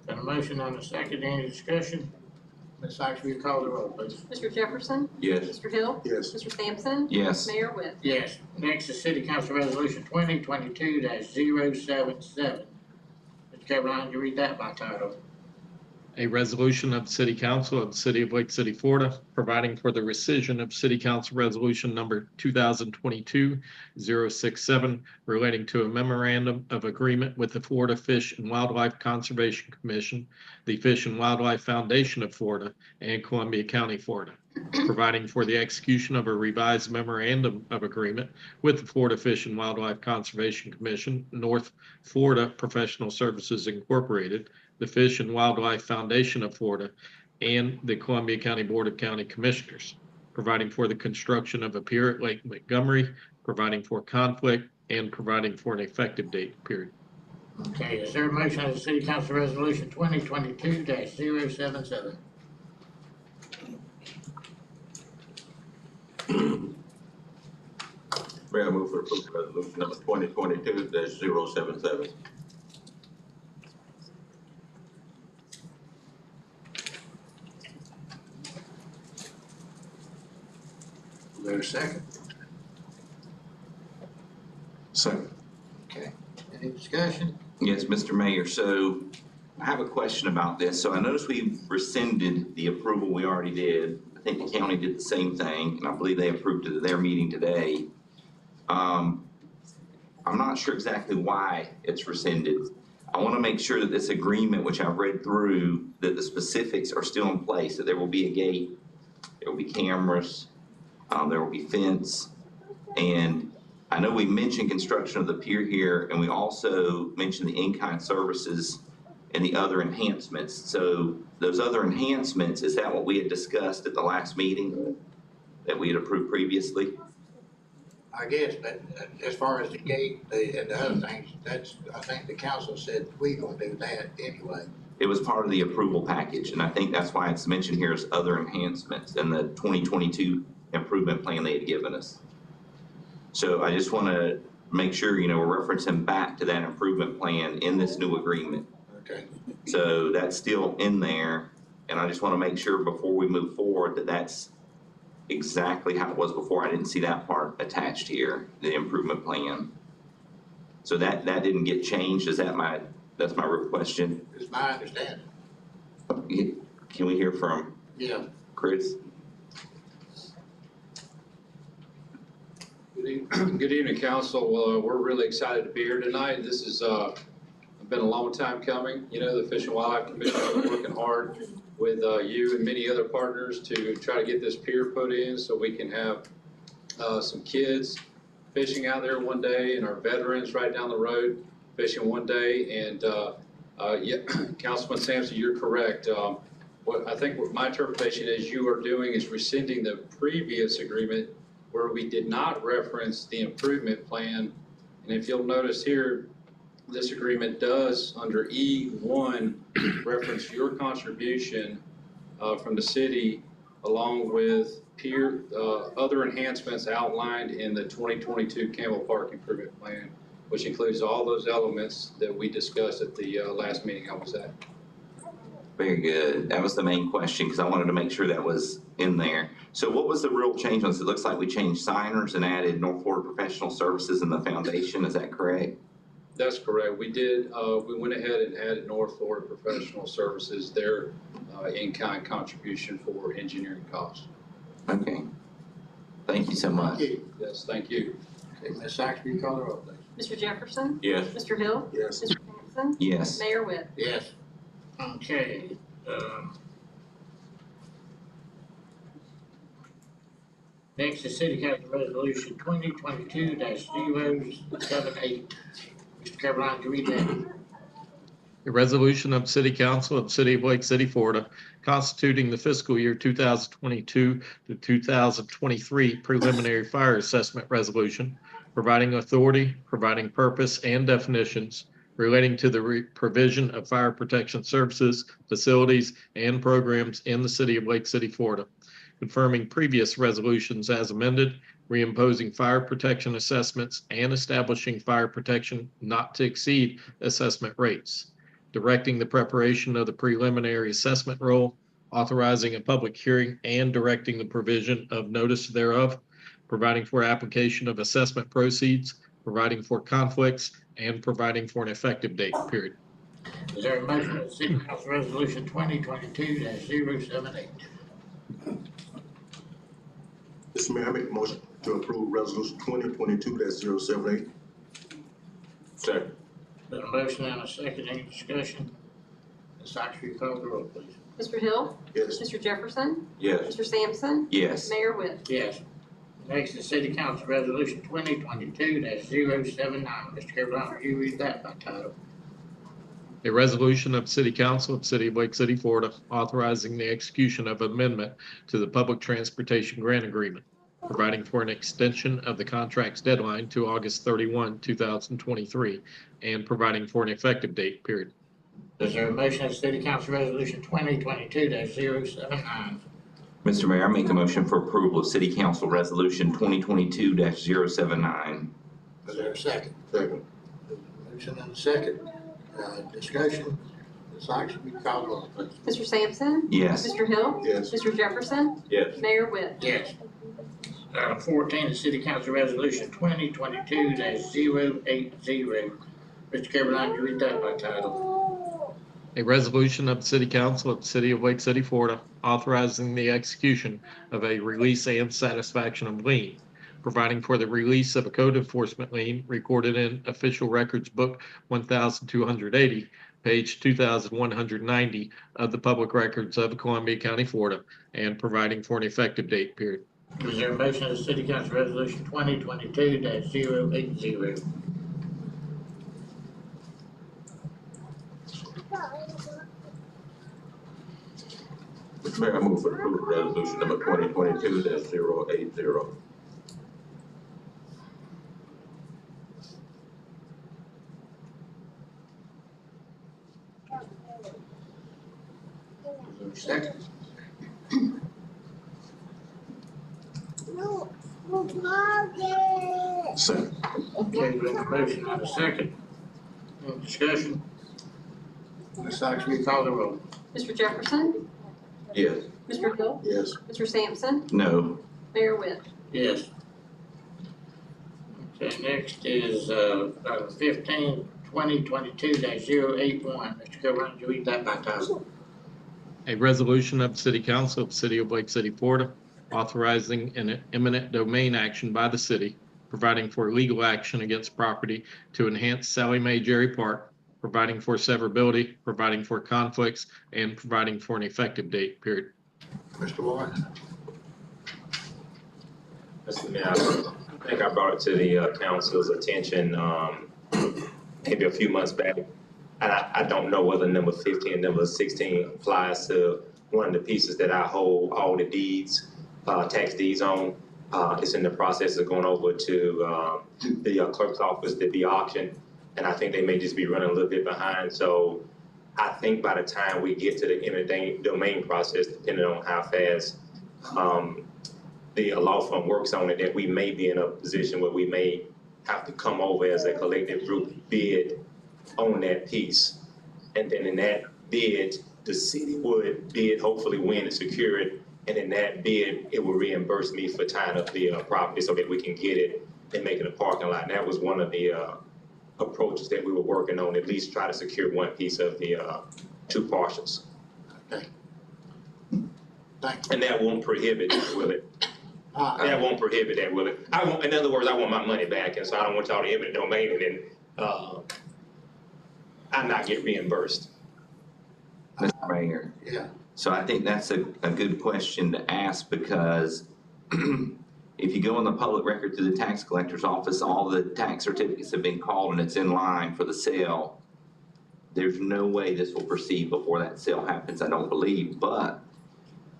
Got a motion and a second, any discussion? Ms. Sykes, will you call the roll, please? Mr. Jefferson? Yes. Mr. Hill? Yes. Mr. Sampson? Yes. Mayor Witt? Yes. Next is City Council Resolution 2022-077. Mr. Carolina, would you read that by title? A resolution of the City Council of the City of Lake City, Florida, providing for the rescission of City Council Resolution number 2022-067 relating to a memorandum of agreement with the Florida Fish and Wildlife Conservation Commission, the Fish and Wildlife Foundation of Florida, and Columbia County, Florida, providing for the execution of a revised memorandum of agreement with the Florida Fish and Wildlife Conservation Commission, North Florida Professional Services Incorporated, the Fish and Wildlife Foundation of Florida, and the Columbia County Board of County Commissioners, providing for the construction of a pier at Lake Montgomery, providing for conflict, and providing for an effective date, period. Okay, is there a motion of the City Council Resolution 2022-077? Mayor, I move for the approval of resolution number 2022-077. Is there a second? Second. Okay, any discussion? Yes, Mr. Mayor, so I have a question about this. So I noticed we rescinded the approval we already did. I think the county did the same thing, and I believe they approved it at their meeting today. I'm not sure exactly why it's rescinded. I want to make sure that this agreement, which I've read through, that the specifics are still in place, that there will be a gate, there will be cameras, there will be fence, and I know we mentioned construction of the pier here, and we also mentioned the in-kind services and the other enhancements. So those other enhancements, is that what we had discussed at the last meeting that we had approved previously? I guess, but as far as the gate and the other things, that's, I think the council said we're gonna do that anyway. It was part of the approval package, and I think that's why it's mentioned here as other enhancements in the 2022 improvement plan they had given us. So I just want to make sure, we're referencing back to that improvement plan in this new agreement. Okay. So that's still in there, and I just want to make sure before we move forward that that's exactly how it was before. I didn't see that part attached here, the improvement plan. So that didn't get changed, that's my real question. It's my understanding. Can we hear from Yeah. Chris? Good evening, council. We're really excited to be here tonight. This has been a long time coming. The Fish and Wildlife Commission is working hard with you and many other partners to try to get this pier put in so we can have some kids fishing out there one day and our veterans right down the road fishing one day. And yeah, Councilman Sampson, you're correct. What my interpretation is you are doing is rescinding the previous agreement where we did not reference the improvement plan. And if you'll notice here, this agreement does, under E1, reference your contribution from the city along with other enhancements outlined in the 2022 Campbell Park Improvement Plan, which includes all those elements that we discussed at the last meeting I was at. Very good. That was the main question because I wanted to make sure that was in there. So what was the real change on this? It looks like we changed signers and added North Florida Professional Services in the foundation. Is that correct? That's correct. We did. We went ahead and added North Florida Professional Services, their in-kind contribution for engineering costs. Okay. Thank you so much. Yes, thank you. Okay, Ms. Sykes, will you call the roll, please? Mr. Jefferson? Yes. Mr. Hill? Yes. Mr. Sampson? Yes. Mayor Whit? Yes. Okay, next is City Council Resolution 2022-078. Mr. Caroline, can you read that? A resolution of City Council of the City of Lake City, Florida, constituting the fiscal year 2022 to 2023 preliminary fire assessment resolution, providing authority, providing purpose and definitions relating to the provision of fire protection services, facilities, and programs in the City of Lake City, Florida, confirming previous resolutions as amended, reimposing fire protection assessments, and establishing fire protection not to exceed assessment rates, directing the preparation of the preliminary assessment roll, authorizing a public hearing, and directing the provision of notice thereof, providing for application of assessment proceeds, providing for conflicts, and providing for an effective date, period. Is there a motion that City Council Resolution 2022-078? Mr. Mayor, I make a motion to approve resolution 2022-078. Second. Got a motion and a second, any discussion? Ms. Sykes, will you call the roll, please? Mr. Hill? Yes. Mr. Jefferson? Yes. Mr. Sampson? Yes. Mayor Whit? Yes. Next is City Council Resolution 2022-079. Mr. Caroline, will you read that by title? A resolution of City Council of the City of Lake City, Florida, authorizing the execution of amendment to the Public Transportation Grant Agreement, providing for an extension of the contract's deadline to August 31, 2023, and providing for an effective date, period. Is there a motion that City Council Resolution 2022-079? Mr. Mayor, I make a motion for approval of City Council Resolution 2022-079. Is there a second? Second. Motion and a second. Discussion. Ms. Sykes, will you call the roll, please? Mr. Sampson? Yes. Mr. Hill? Yes. Mr. Jefferson? Yes. Mayor Whit? Yes. Item 14 is City Council Resolution 2022-080. Mr. Caroline, will you read that by title? A resolution of the City Council of the City of Lake City, Florida, authorizing the execution of a release and satisfaction of lien, providing for the release of a code enforcement lien recorded in Official Records Book 1280, page 2190 of the Public Records of Columbia County, Florida, and providing for an effective date, period. Is there a motion that City Council Resolution 2022-080? Mr. Mayor, I move for approval of resolution number 2022-080. Second. Second. Okay, we have a motion and a second. Any discussion? Ms. Sykes, will you call the roll? Mr. Jefferson, Yes. Mr. Hill, Yes. Mr. Sampson, No. Mayor Webb. Yes. Okay, next is, 2022-081. Mr. Kilburn, would you read that by title? A resolution of the City Council of the City of Lake City, Florida, authorizing an eminent domain action by the city, providing for legal action against property to enhance Sally Mae Jerry Park, providing for severability, providing for conflicts, and providing for an effective date, period. Mr. Warren? Mr. Mayor, I think I brought it to the council's attention maybe a few months back. And I don't know whether number 15 and number 16 applies to one of the pieces that I hold all the deeds, tax deeds on. It's in the process of going over to the clerk's office to be auctioned. And I think they may just be running a little bit behind. So I think by the time we get to the eminent domain process, depending on how fast the law firm works on it, that we may be in a position where we may have to come over as a collective group bid on that piece. And then in that bid, the city would bid, hopefully win and secure it. And in that bid, it will reimburse me for tying up the property so that we can get it and make it a parking lot. And that was one of the approaches that we were working on, at least try to secure one piece of the two parcels. Okay. And that won't prohibit, will it? That won't prohibit that, will it? In other words, I want my money back, and so I don't want y'all to eminent domain and then I not get reimbursed. Mr. Mayor. Yeah. So I think that's a good question to ask, because if you go in the public record through the tax collector's office, all the tax certificates have been called and it's in line for the sale. There's no way this will proceed before that sale happens, I don't believe, but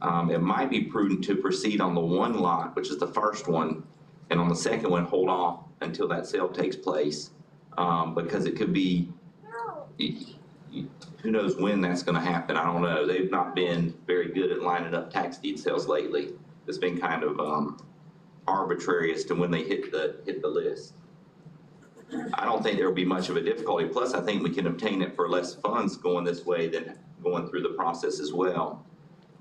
it might be prudent to proceed on the one lot, which is the first one, and on the second one, hold off until that sale takes place, because it could be, who knows when that's gonna happen, I don't know. They've not been very good at lining up tax deed sales lately. It's been kind of arbitrary as to when they hit the list. I don't think there will be much of a difficulty, plus I think we can obtain it for less funds going this way than going through the process as well.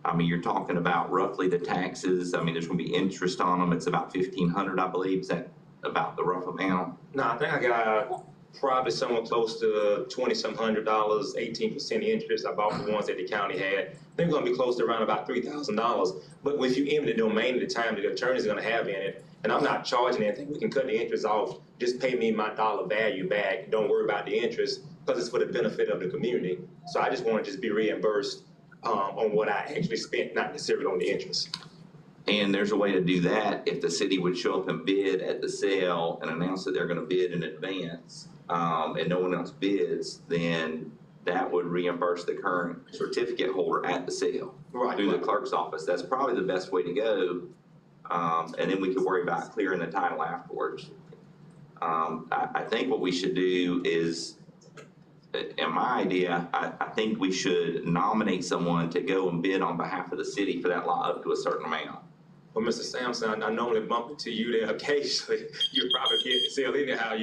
I mean, you're talking about roughly the taxes, I mean, there's gonna be interest on them, it's about $1,500, I believe, is that about the rough amount? No, I think I got probably somewhere close to $20-some hundred, 18% interest. I bought the ones that the county had. I think we're gonna be close to around about $3,000. But if you eminent domain at the time that the attorney's gonna have in it, and I'm not charging anything, we can cut the interest off, just pay me my dollar value back, don't worry about the interest, because it's for the benefit of the community. So I just wanna just be reimbursed on what I actually spent, not necessarily on the interest. And there's a way to do that if the city would show up and bid at the sale and announce that they're gonna bid in advance, and no one else bids, then that would reimburse the current certificate holder at the sale. Right. Through the clerk's office. That's probably the best way to go. And then we could worry about clearing the title afterwards. I think what we should do is, in my idea, I think we should nominate someone to go and bid on behalf of the city for that lot up to a certain amount. Well, Mr. Sampson, I normally bump into you there occasionally. You're probably getting the sale anyhow.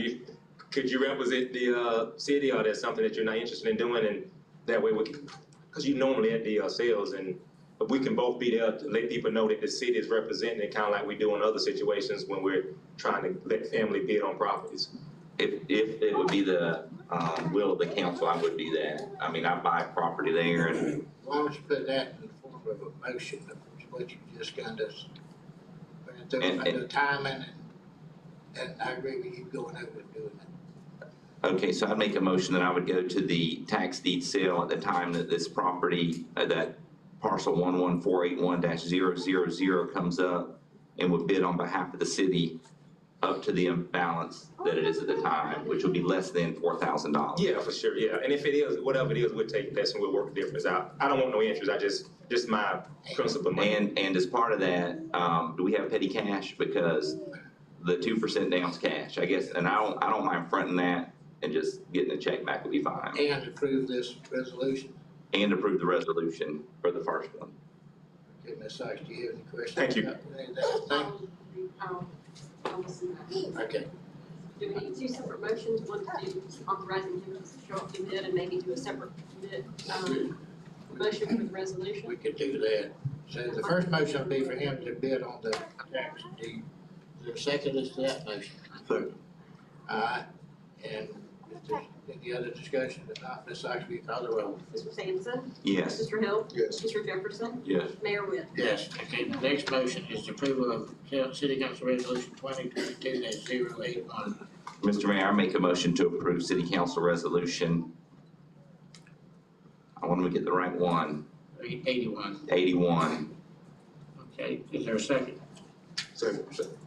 Could you represent the city, or there's something that you're not interested in doing, and that way we can, because you normally at the sales, and we can both be there to let people know that the city is representing it, kind of like we do in other situations when we're trying to let family bid on properties. If it would be the will of the council, I would do that. I mean, I buy property there and. Why don't you put that in the form of a motion, what you just kind of, the timing, and I agree with you going over and doing that. Okay, so I'd make a motion that I would go to the tax deed sale at the time that this property, that parcel 11481-000 comes up, and would bid on behalf of the city up to the imbalance that it is at the time, which would be less than $4,000. Yeah, for sure, yeah. And if it is, whatever it is, we'll take less and we'll work the difference out. I don't want no interest, just my principal money. And as part of that, do we have petty cash? Because the 2% down's cash, I guess, and I don't mind fronting that and just getting the check back would be fine. And approve this resolution. And approve the resolution for the first one. Okay, Ms. Sykes, do you have any questions? Thank you. Thank you. Okay. Do we need two separate motions, one to do authorizing him to show up to bid and maybe do a separate bid, motion for the resolution? We could do that. So the first motion would be for him to bid on the tax deed. The second is to that motion. Second. Alright, and if there's any other discussion, if not, Ms. Sykes, will you call the roll? Mr. Sampson? Yes. Mr. Hill? Yes. Mr. Jefferson? Yes. Mayor Webb? Yes. Okay, the next motion is the approval of City Council Resolution 2022-081. Mr. Mayor, I make a motion to approve City Council Resolution, I want to get the right one, 81. 81. Okay, is there a second? Second.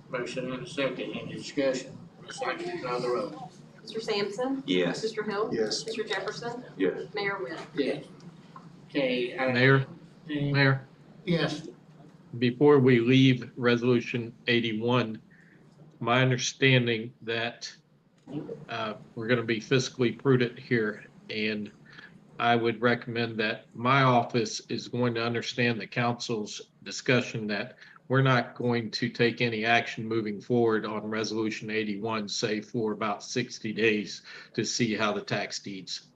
Motion and a second, any discussion? Ms. Sykes, will you call the roll? Mr. Sampson? Yes. Mr. Hill? Yes. Mr. Jefferson? Yes. Mayor Webb? Yes. Okay. Mayor, Yes. before we leave Resolution 81, my understanding that we're going to be fiscally prudent here, and I would recommend that my office is going to understand the council's discussion that we're not going to take any action moving forward on Resolution 81, say for about 60 days to see how the tax deeds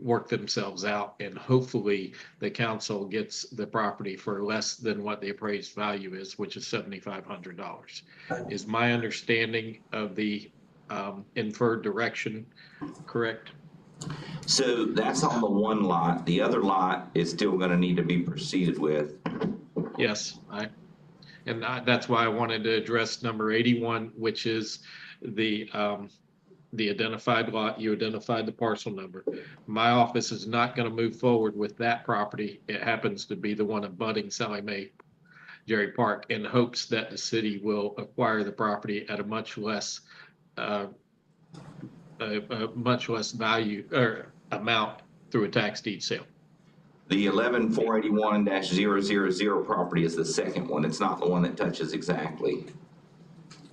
work themselves out, and hopefully the council gets the property for less than what the appraised value is, which is $7,500. Is my understanding of the inferred direction correct? So that's on the one lot. The other lot is still going to need to be proceeded with. Yes, that's why I wanted to address number 81, which is the identified lot. You identified the parcel number. My office is not going to move forward with that property. It happens to be the one abutting Sallie Mae Jerry Park, in hopes that the city will acquire the property at a much less value or amount through a tax deed sale. The 11481-000 property is the second one. It's not the one that touches exactly.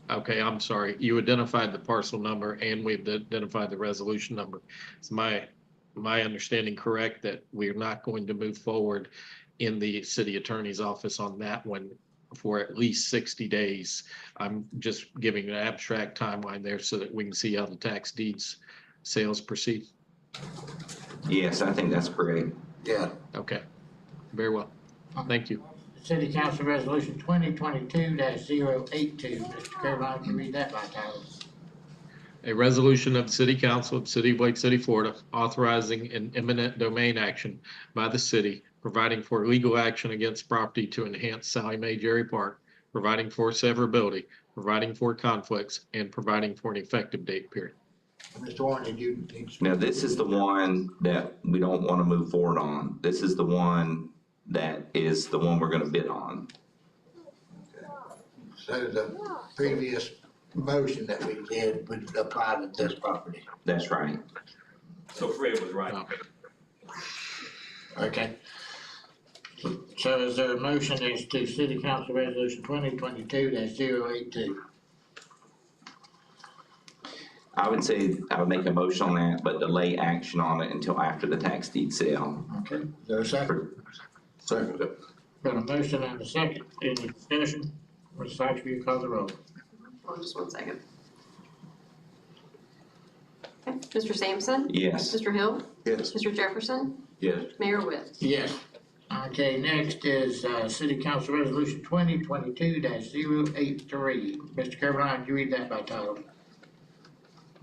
Okay, I'm sorry. You identified the parcel number and we've identified the resolution number. Is my understanding correct that we're not going to move forward in the city attorney's office on that one for at least 60 days? I'm just giving an abstract timeline there so that we can see how the tax deeds sales proceed. Yes, I think that's correct. Yeah. Okay, very well. Thank you. City Council Resolution 2022-082. Mr. Carolina, can you read that by title? A resolution of the City Council of the City of Lake City, Florida, authorizing an eminent domain action by the city, providing for legal action against property to enhance Sallie Mae Jerry Park, providing for severability, providing for conflicts, and providing for an effective date period. Mr. Warren, did you need to? Now, this is the one that we don't want to move forward on. This is the one that is the one we're going to bid on. So the previous motion that we did would apply to this property. That's right. So Fred was right. Okay. So is there a motion as to City Council Resolution 2022-082? I would say I would make a motion on that, but delay action on it until after the tax deed sale. Okay, is there a second? Second. Got a motion and a second. Any discussion? Ms. Sykes, will you call the roll? Hold on just one second. Okay, Mr. Sampson? Yes. Mr. Hill? Yes. Mr. Jefferson? Yes. Mayor Webb? Yes. Okay, next is City Council Resolution 2022-083. Mr. Carolina, can you read that by title?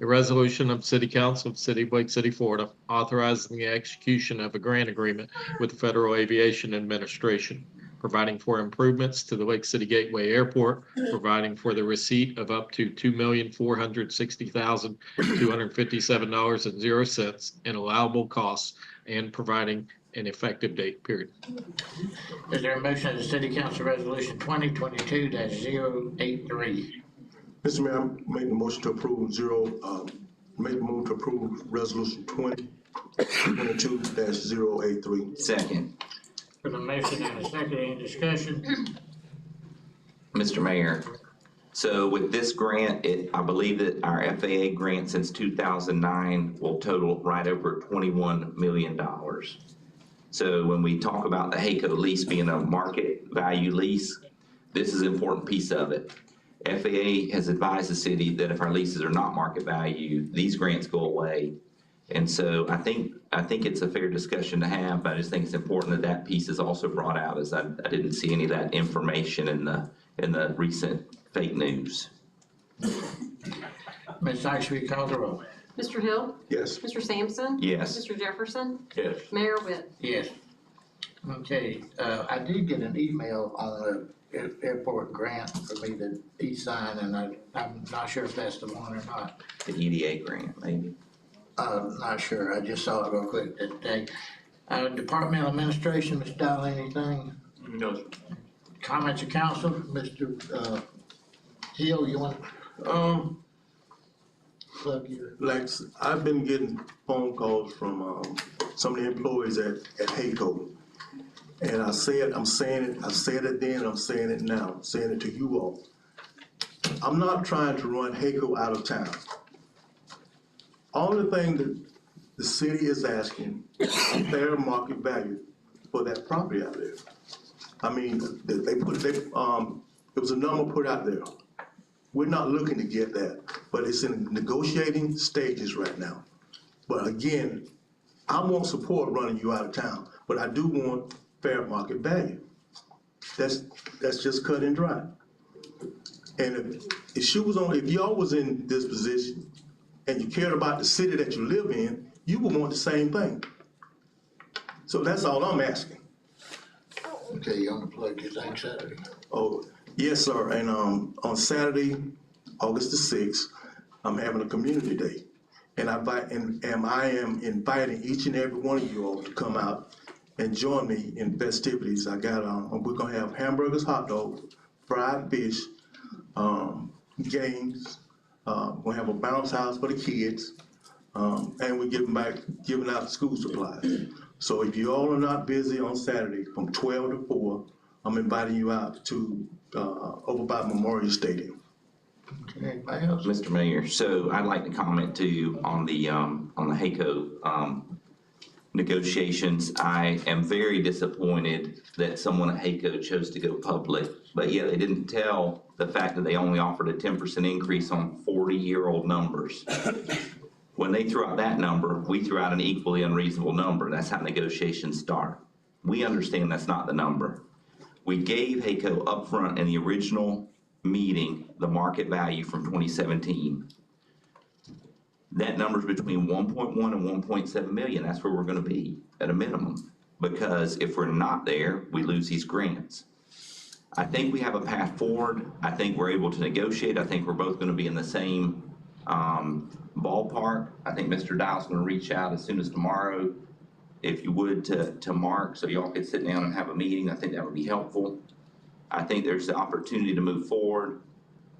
A resolution of City Council of the City of Lake City, Florida, authorizing the execution of a grant agreement with the Federal Aviation Administration, providing for improvements to the Lake City Gateway Airport, providing for the receipt of up to $2,460,257.00 in allowable costs, and providing an effective date period. Is there a motion of the City Council Resolution 2022-083? Mr. Mayor, I'm making a motion to approve make a move to approve resolution 2022-083. Second. For the motion and a second, any discussion? Mr. Mayor, so with this grant, I believe that our FAA grant since 2009 will total right over $21 million. So when we talk about the HACO lease being a market value lease, this is an important piece of it. FAA has advised the city that if our leases are not market value, these grants go away. And so I think it's a fair discussion to have, but I just think it's important that that piece is also brought out, as I didn't see any of that information in the recent fake news. Ms. Sykes, will you call the roll? Mr. Hill? Yes. Mr. Sampson? Yes. Mr. Jefferson? Yes. Mayor Witt? Yes. Okay, I did get an email on the airport grant for me to e-sign, and I'm not sure if that's the one or not. The EDA grant, maybe. Not sure, I just saw it real quick today. Departmental Administration, Ms. Dial, anything? No, sir. Comments of council, Mr. Hill, you want to plug your? Like, I've been getting phone calls from, some of the employees at HACO. And I said, I'm saying it, I said it then, I'm saying it now, I'm saying it to you all. I'm not trying to run HACO out of town. Only thing that the city is asking is fair market value for that property out there. I mean, it was a number put out there. We're not looking to get that, but it's in negotiating stages right now. But again, I won't support running you out of town, but I do want fair market value. That's just cut and dry. And if y'all was in this position and you cared about the city that you live in, you would want the same thing. So that's all I'm asking. Okay, you want to plug your thing Saturday? Oh, yes, sir. And on Saturday, August the 6th, I'm having a community day. And I am inviting each and every one of you all to come out and join me in festivities. I got, we're gonna have hamburgers, hot dogs, fried fish, games. We're gonna have a bounce house for the kids. And we're giving out school supplies. So if you all are not busy on Saturday from 12 to 4, I'm inviting you out to, over by Memorial Stadium. Okay, anybody else? Mr. Mayor, so I'd like to comment too on the HACO negotiations. I am very disappointed that someone at HACO chose to go public, but yet they didn't tell the fact that they only offered a 10% increase on 40-year-old numbers. When they threw out that number, we threw out an equally unreasonable number. That's how negotiations start. We understand that's not the number. We gave HACO upfront in the original meeting the market value from 2017. That number's between 1.1 and 1.7 million. That's where we're gonna be at a minimum. Because if we're not there, we lose these grants. I think we have a path forward. I think we're able to negotiate. I think we're both gonna be in the same ballpark. I think Mr. Dial's gonna reach out as soon as tomorrow, if you would, to Mark, so y'all could sit down and have a meeting. I think that would be helpful. I think there's the opportunity to move forward,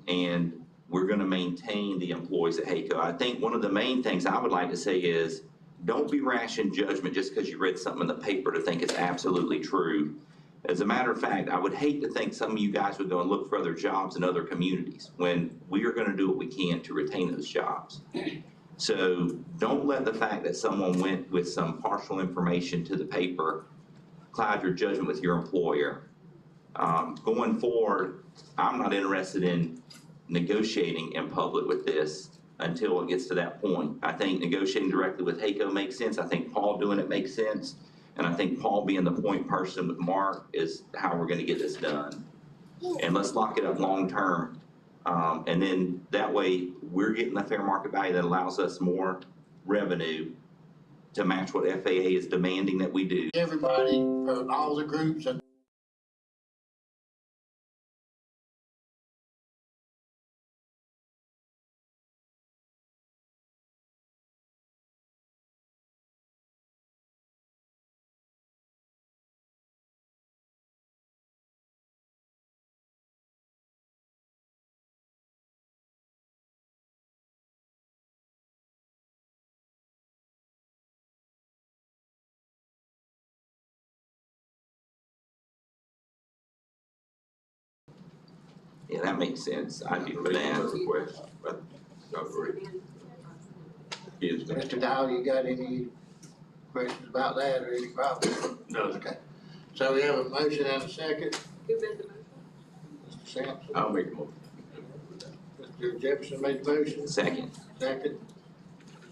and we're gonna maintain the employees at HACO. I think one of the main things I would like to say is, don't be rash in judgment just because you read something in the paper to think it's absolutely true. As a matter of fact, I would hate to think some of you guys would go and look for other jobs in other communities when we are gonna do what we can to retain those jobs. So don't let the fact that someone went with some partial information to the paper cloud your judgment with your employer. Going forward, I'm not interested in negotiating in public with this until it gets to that point. I think negotiating directly with HACO makes sense. I think Paul doing it makes sense. And I think Paul being the point person with Mark is how we're gonna get this done. And let's lock it up long-term. And then that way, we're getting the fair market value that allows us more revenue to match what FAA is demanding that we do. Everybody, all the groups and Yeah, that makes sense. I'd be for that. Request, but I agree. Yes, sir. Mr. Dow, you got any questions about that or any problems? No. Okay. So we have a motion and a second. Who made the motion? Mr. Sampson, I'll make a motion. Bill Jefferson made the motion. Second. Second.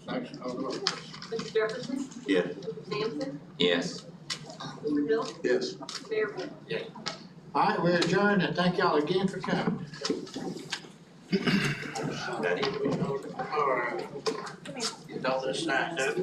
Section on the roll. Mr. Jefferson? Yes. Mr. Sampson? Yes. Mr. Hill? Yes. Mayor Moore? All right, we're adjourned, and thank y'all again for coming. All right. Get all this signed up.